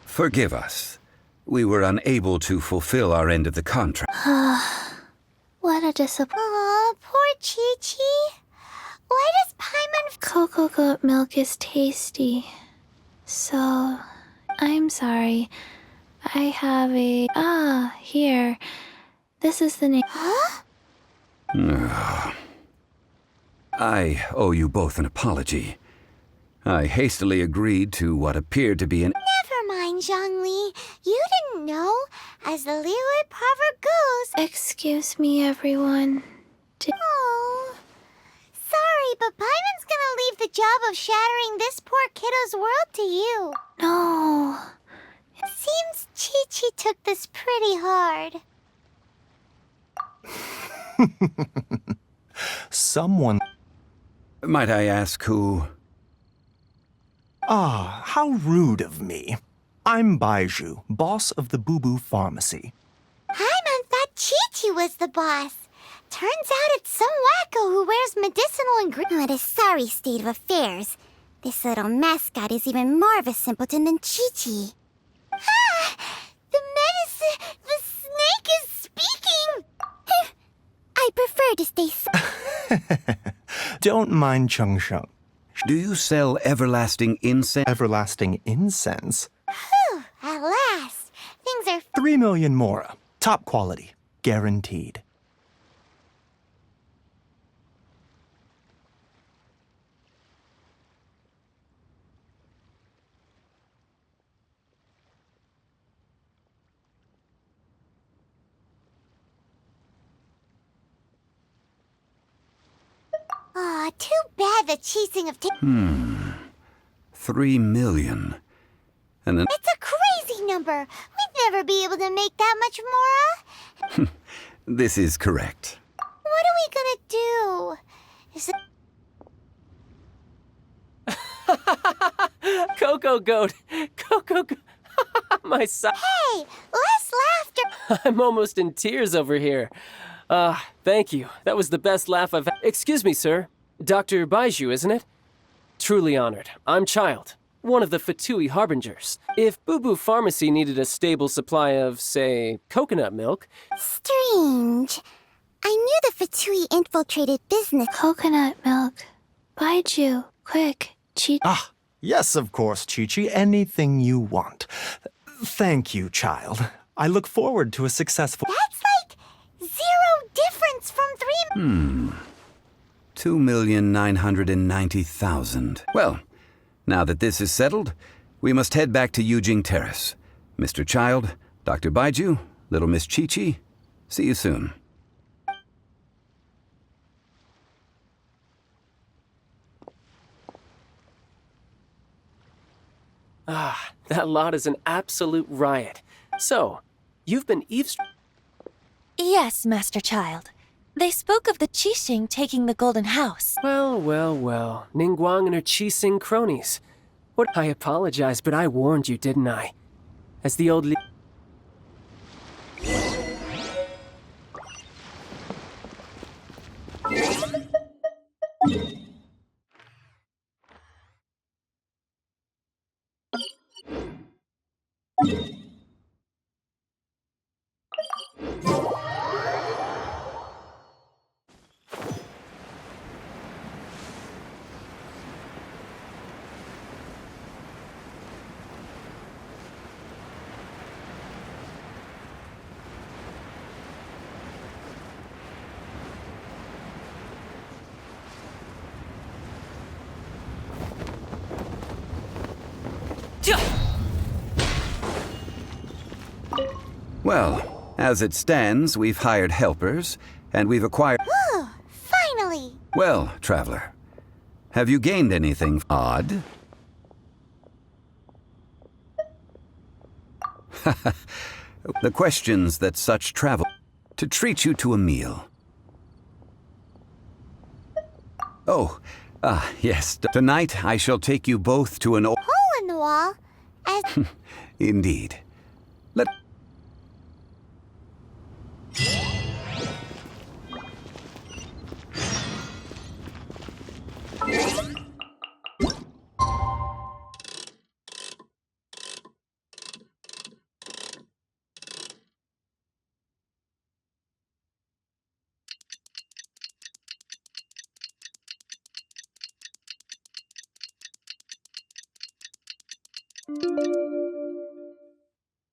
Forgive us. We were unable to fulfill our end of the contract. What a disappointment. Aw, poor Chi-Chi. Why does Paimon... Cocoa goat milk is tasty. So, I'm sorry. I have a... here. This is the name. Huh? I owe you both an apology. I hastily agreed to what appeared to be an... Never mind, Zhongli. You didn't know. As the Liyue proverb goes... Excuse me, everyone. Oh. Sorry, but Paimon's gonna leave the job of shattering this poor kiddo's world to you. No. It seems Chi-Chi took this pretty hard. Someone... Might I ask who... Ah, how rude of me. I'm Baiju, boss of the Boo Boo Pharmacy. Paimon thought Chi-Chi was the boss. Turns out it's some wacko who wears medicinal ingredients. What a sorry state of affairs. This little mascot is even more of a simpleton than Chi-Chi. Ah! The medicine... The snake is speaking! I prefer to stay... Don't mind Chung Sheng. Do you sell everlasting incense? Everlasting incense? Whew, at last. Things are... 3 million mora. Top quality. Guaranteed. Aw, too bad the cheating of... 3 million. And then... It's a crazy number. We'd never be able to make that much mora. This is correct. What are we gonna do? Is it... Coco Goat! Coco Goat! My son. Hey, less laughter. I'm almost in tears over here. Thank you. That was the best laugh I've had. Excuse me, sir. Dr. Baiju, isn't it? Truly honored. I'm Child, one of the Fatui Harbingers. If Boo Boo Pharmacy needed a stable supply of, say, coconut milk... Strange. I knew the Fatui infiltrated business. Coconut milk. Baiju, quick. Ah, yes, of course, Chi-Chi. Anything you want. Thank you, child. I look forward to a successful... That's like 0 difference from 3... 2,990,000. Well, now that this is settled, we must head back to Yujing Terrace. Mr. Child, Dr. Baiju, little Miss Chi-Chi, see you soon. Ah, that lot is an absolute riot. So, you've been eavesdropping... Yes, Master Child. They spoke of the Qixing taking the Golden House. Well, well, well. Ningguang and her Qixing cronies. What? I apologize, but I warned you, didn't I? As the old... Well, as it stands, we've hired helpers, and we've acquired... Whew, finally! Well, traveler, have you gained anything odd? The questions that such travel... To treat you to a meal. Oh, yes. Tonight, I shall take you both to an... Hole in the wall? As... Indeed. Let...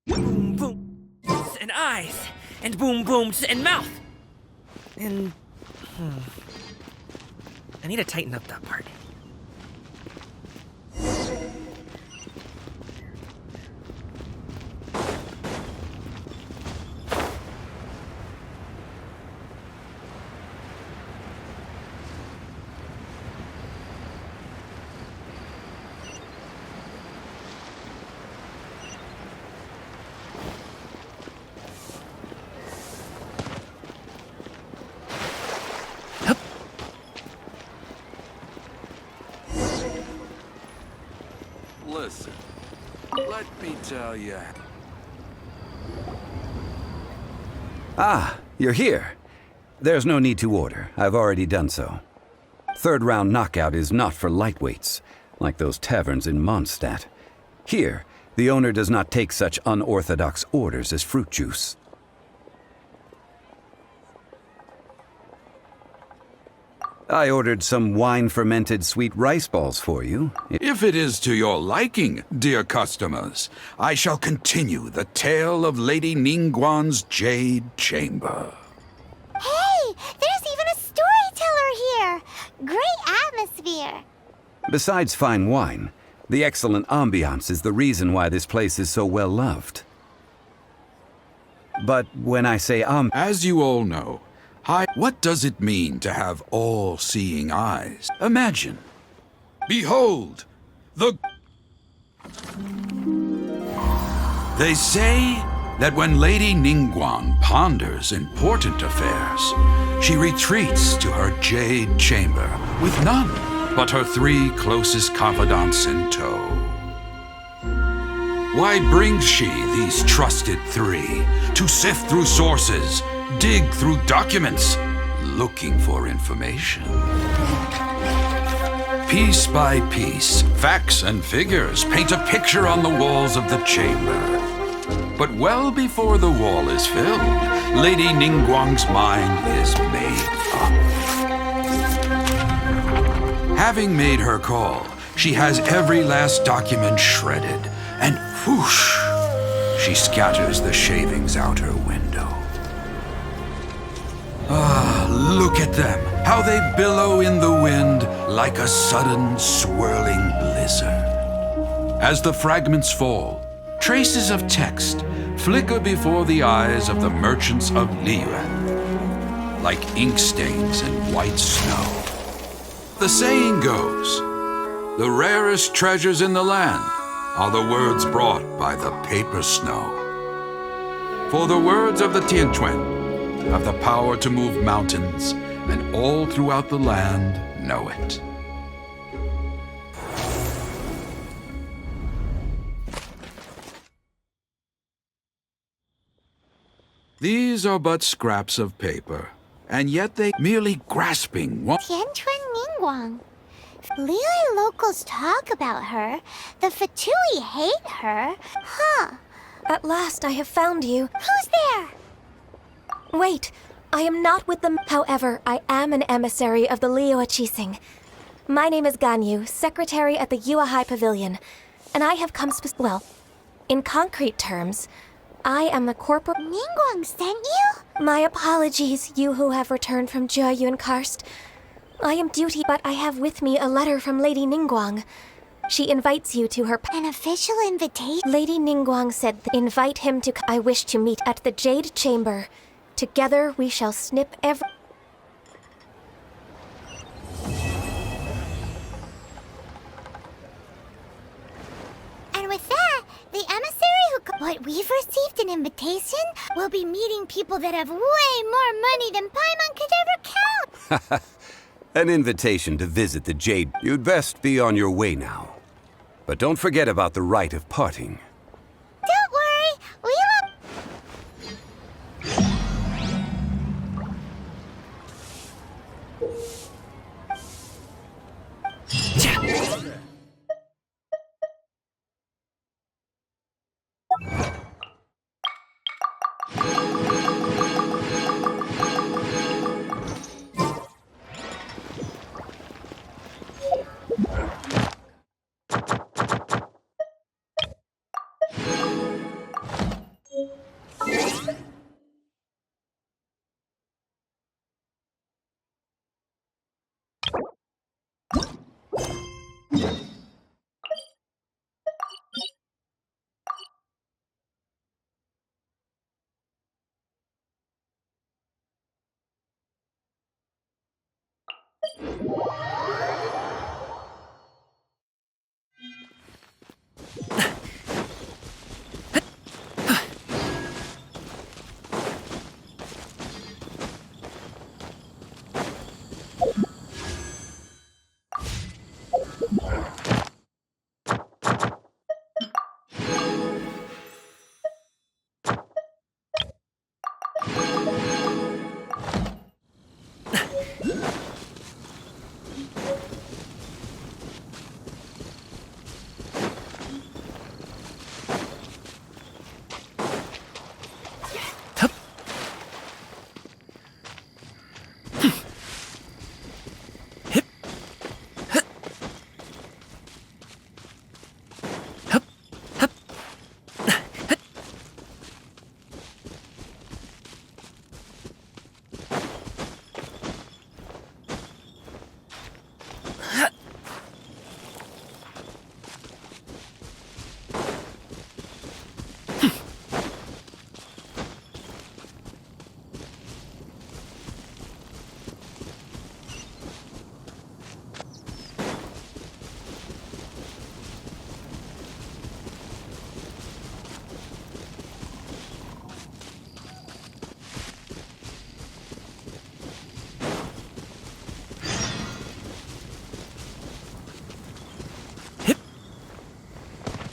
Boom, boom. And eyes. and boom booms and mouth. And I need to tighten up that part. Listen, let me tell you. Ah, you're here. There's no need to order. I've already done so. Third round knockout is not for lightweights, like those taverns in Mondstadt. Here, the owner does not take such unorthodox orders as fruit juice. I ordered some wine-fermented sweet rice balls for you. If it is to your liking, dear customers, I shall continue the tale of Lady Ningguang's Jade Chamber. Hey, there's even a storyteller here. Great atmosphere. Besides fine wine, the excellent ambiance is the reason why this place is so well loved. But when I say as you all know, what does it mean to have all-seeing eyes? Imagine. Behold, They say that when Lady Ningguang ponders important affairs, she retreats to her jade chamber with none but her 3 closest confidants in tow. Why brings she these trusted 3 to sift through sources, dig through documents, looking for information? Piece by piece, facts and figures paint a picture on the walls of the chamber. But well before the wall is filled, Lady Ningguang's mind is made up. Having made her call, she has every last document shredded, and whoosh, she scatters the shavings out her window. Ah, look at them, how they billow in the wind like a sudden swirling blizzard. As the fragments fall, traces of text flicker before the eyes of the merchants of Liyue, like ink stains in white snow. The saying goes, the rarest treasures in the land are the words brought by the paper snow. For the words of the Tianquan have the power to move mountains, and all throughout the land know it. These are but scraps of paper, and yet they merely grasping one. Tianquan Ningguang. Liyue locals talk about her. The Fatui hate her. Huh. At last I have found you. Who's there? Wait, I am not with them. However, I am an emissary of the Liyue Qixing. My name is Ganyu, secretary at the Yuehai Pavilion, and I have come well, in concrete terms, I am the corporate. Ningguang sent you? My apologies, you who have returned from Jieyun Karst. I am duty, but I have with me a letter from Lady Ningguang. She invites you to her. An official invitation? Lady Ningguang said, invite him to. I wish to meet at the Jade Chamber. Together we shall snip every. And with that, the emissary who. What, we've received an invitation? We'll be meeting people that have way more money than Paimon could ever count! An invitation to visit the Jade. You'd best be on your way now. But don't forget about the rite of parting. Don't worry, we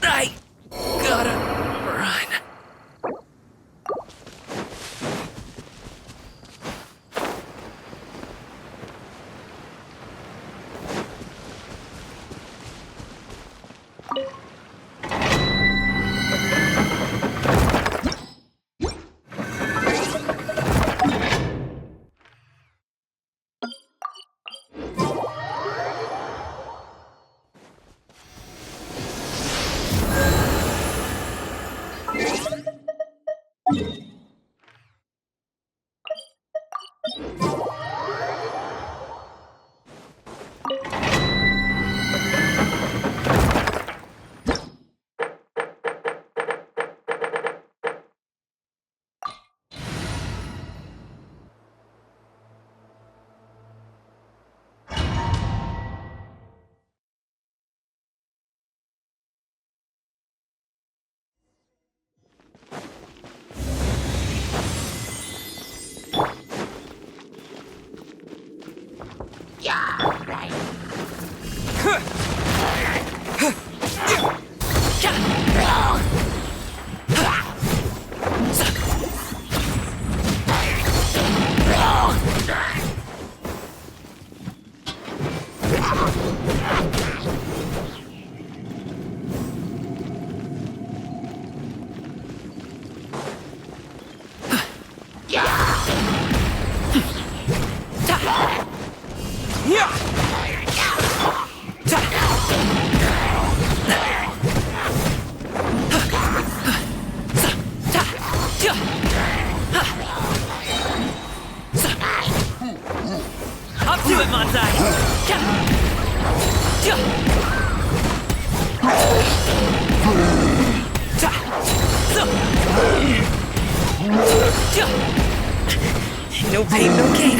I gotta run. Up to it, Mansai! No pain, no gain.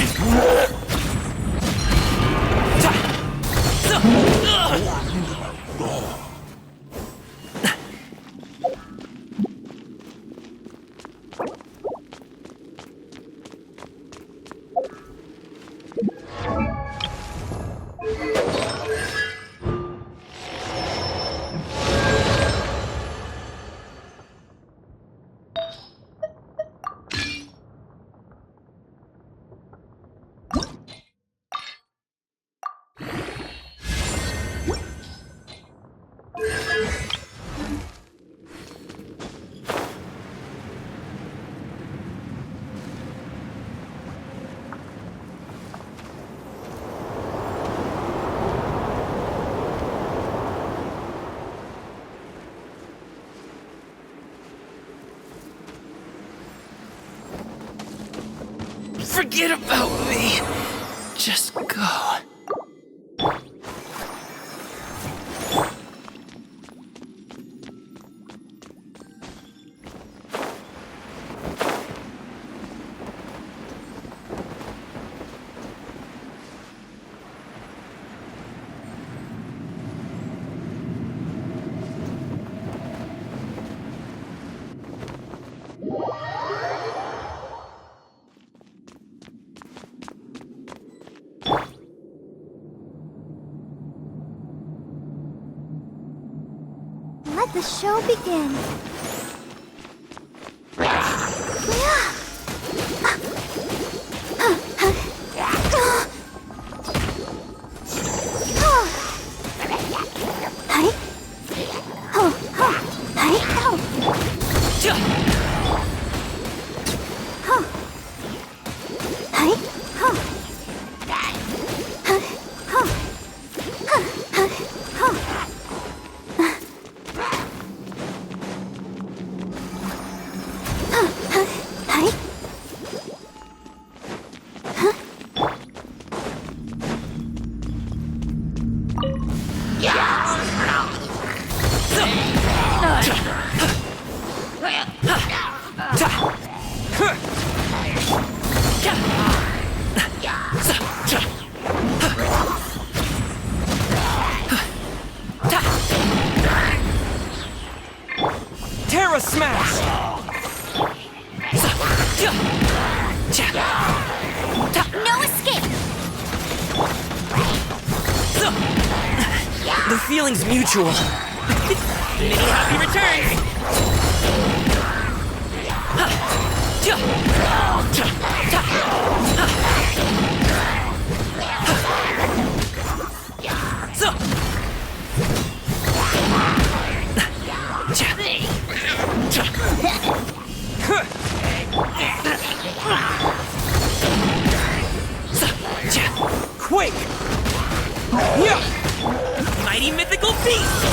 Forget about me. Just go. the show begin. Terra Smash! No escape! The feeling's mutual. Many happy returns! Quake! Mighty mythical beast!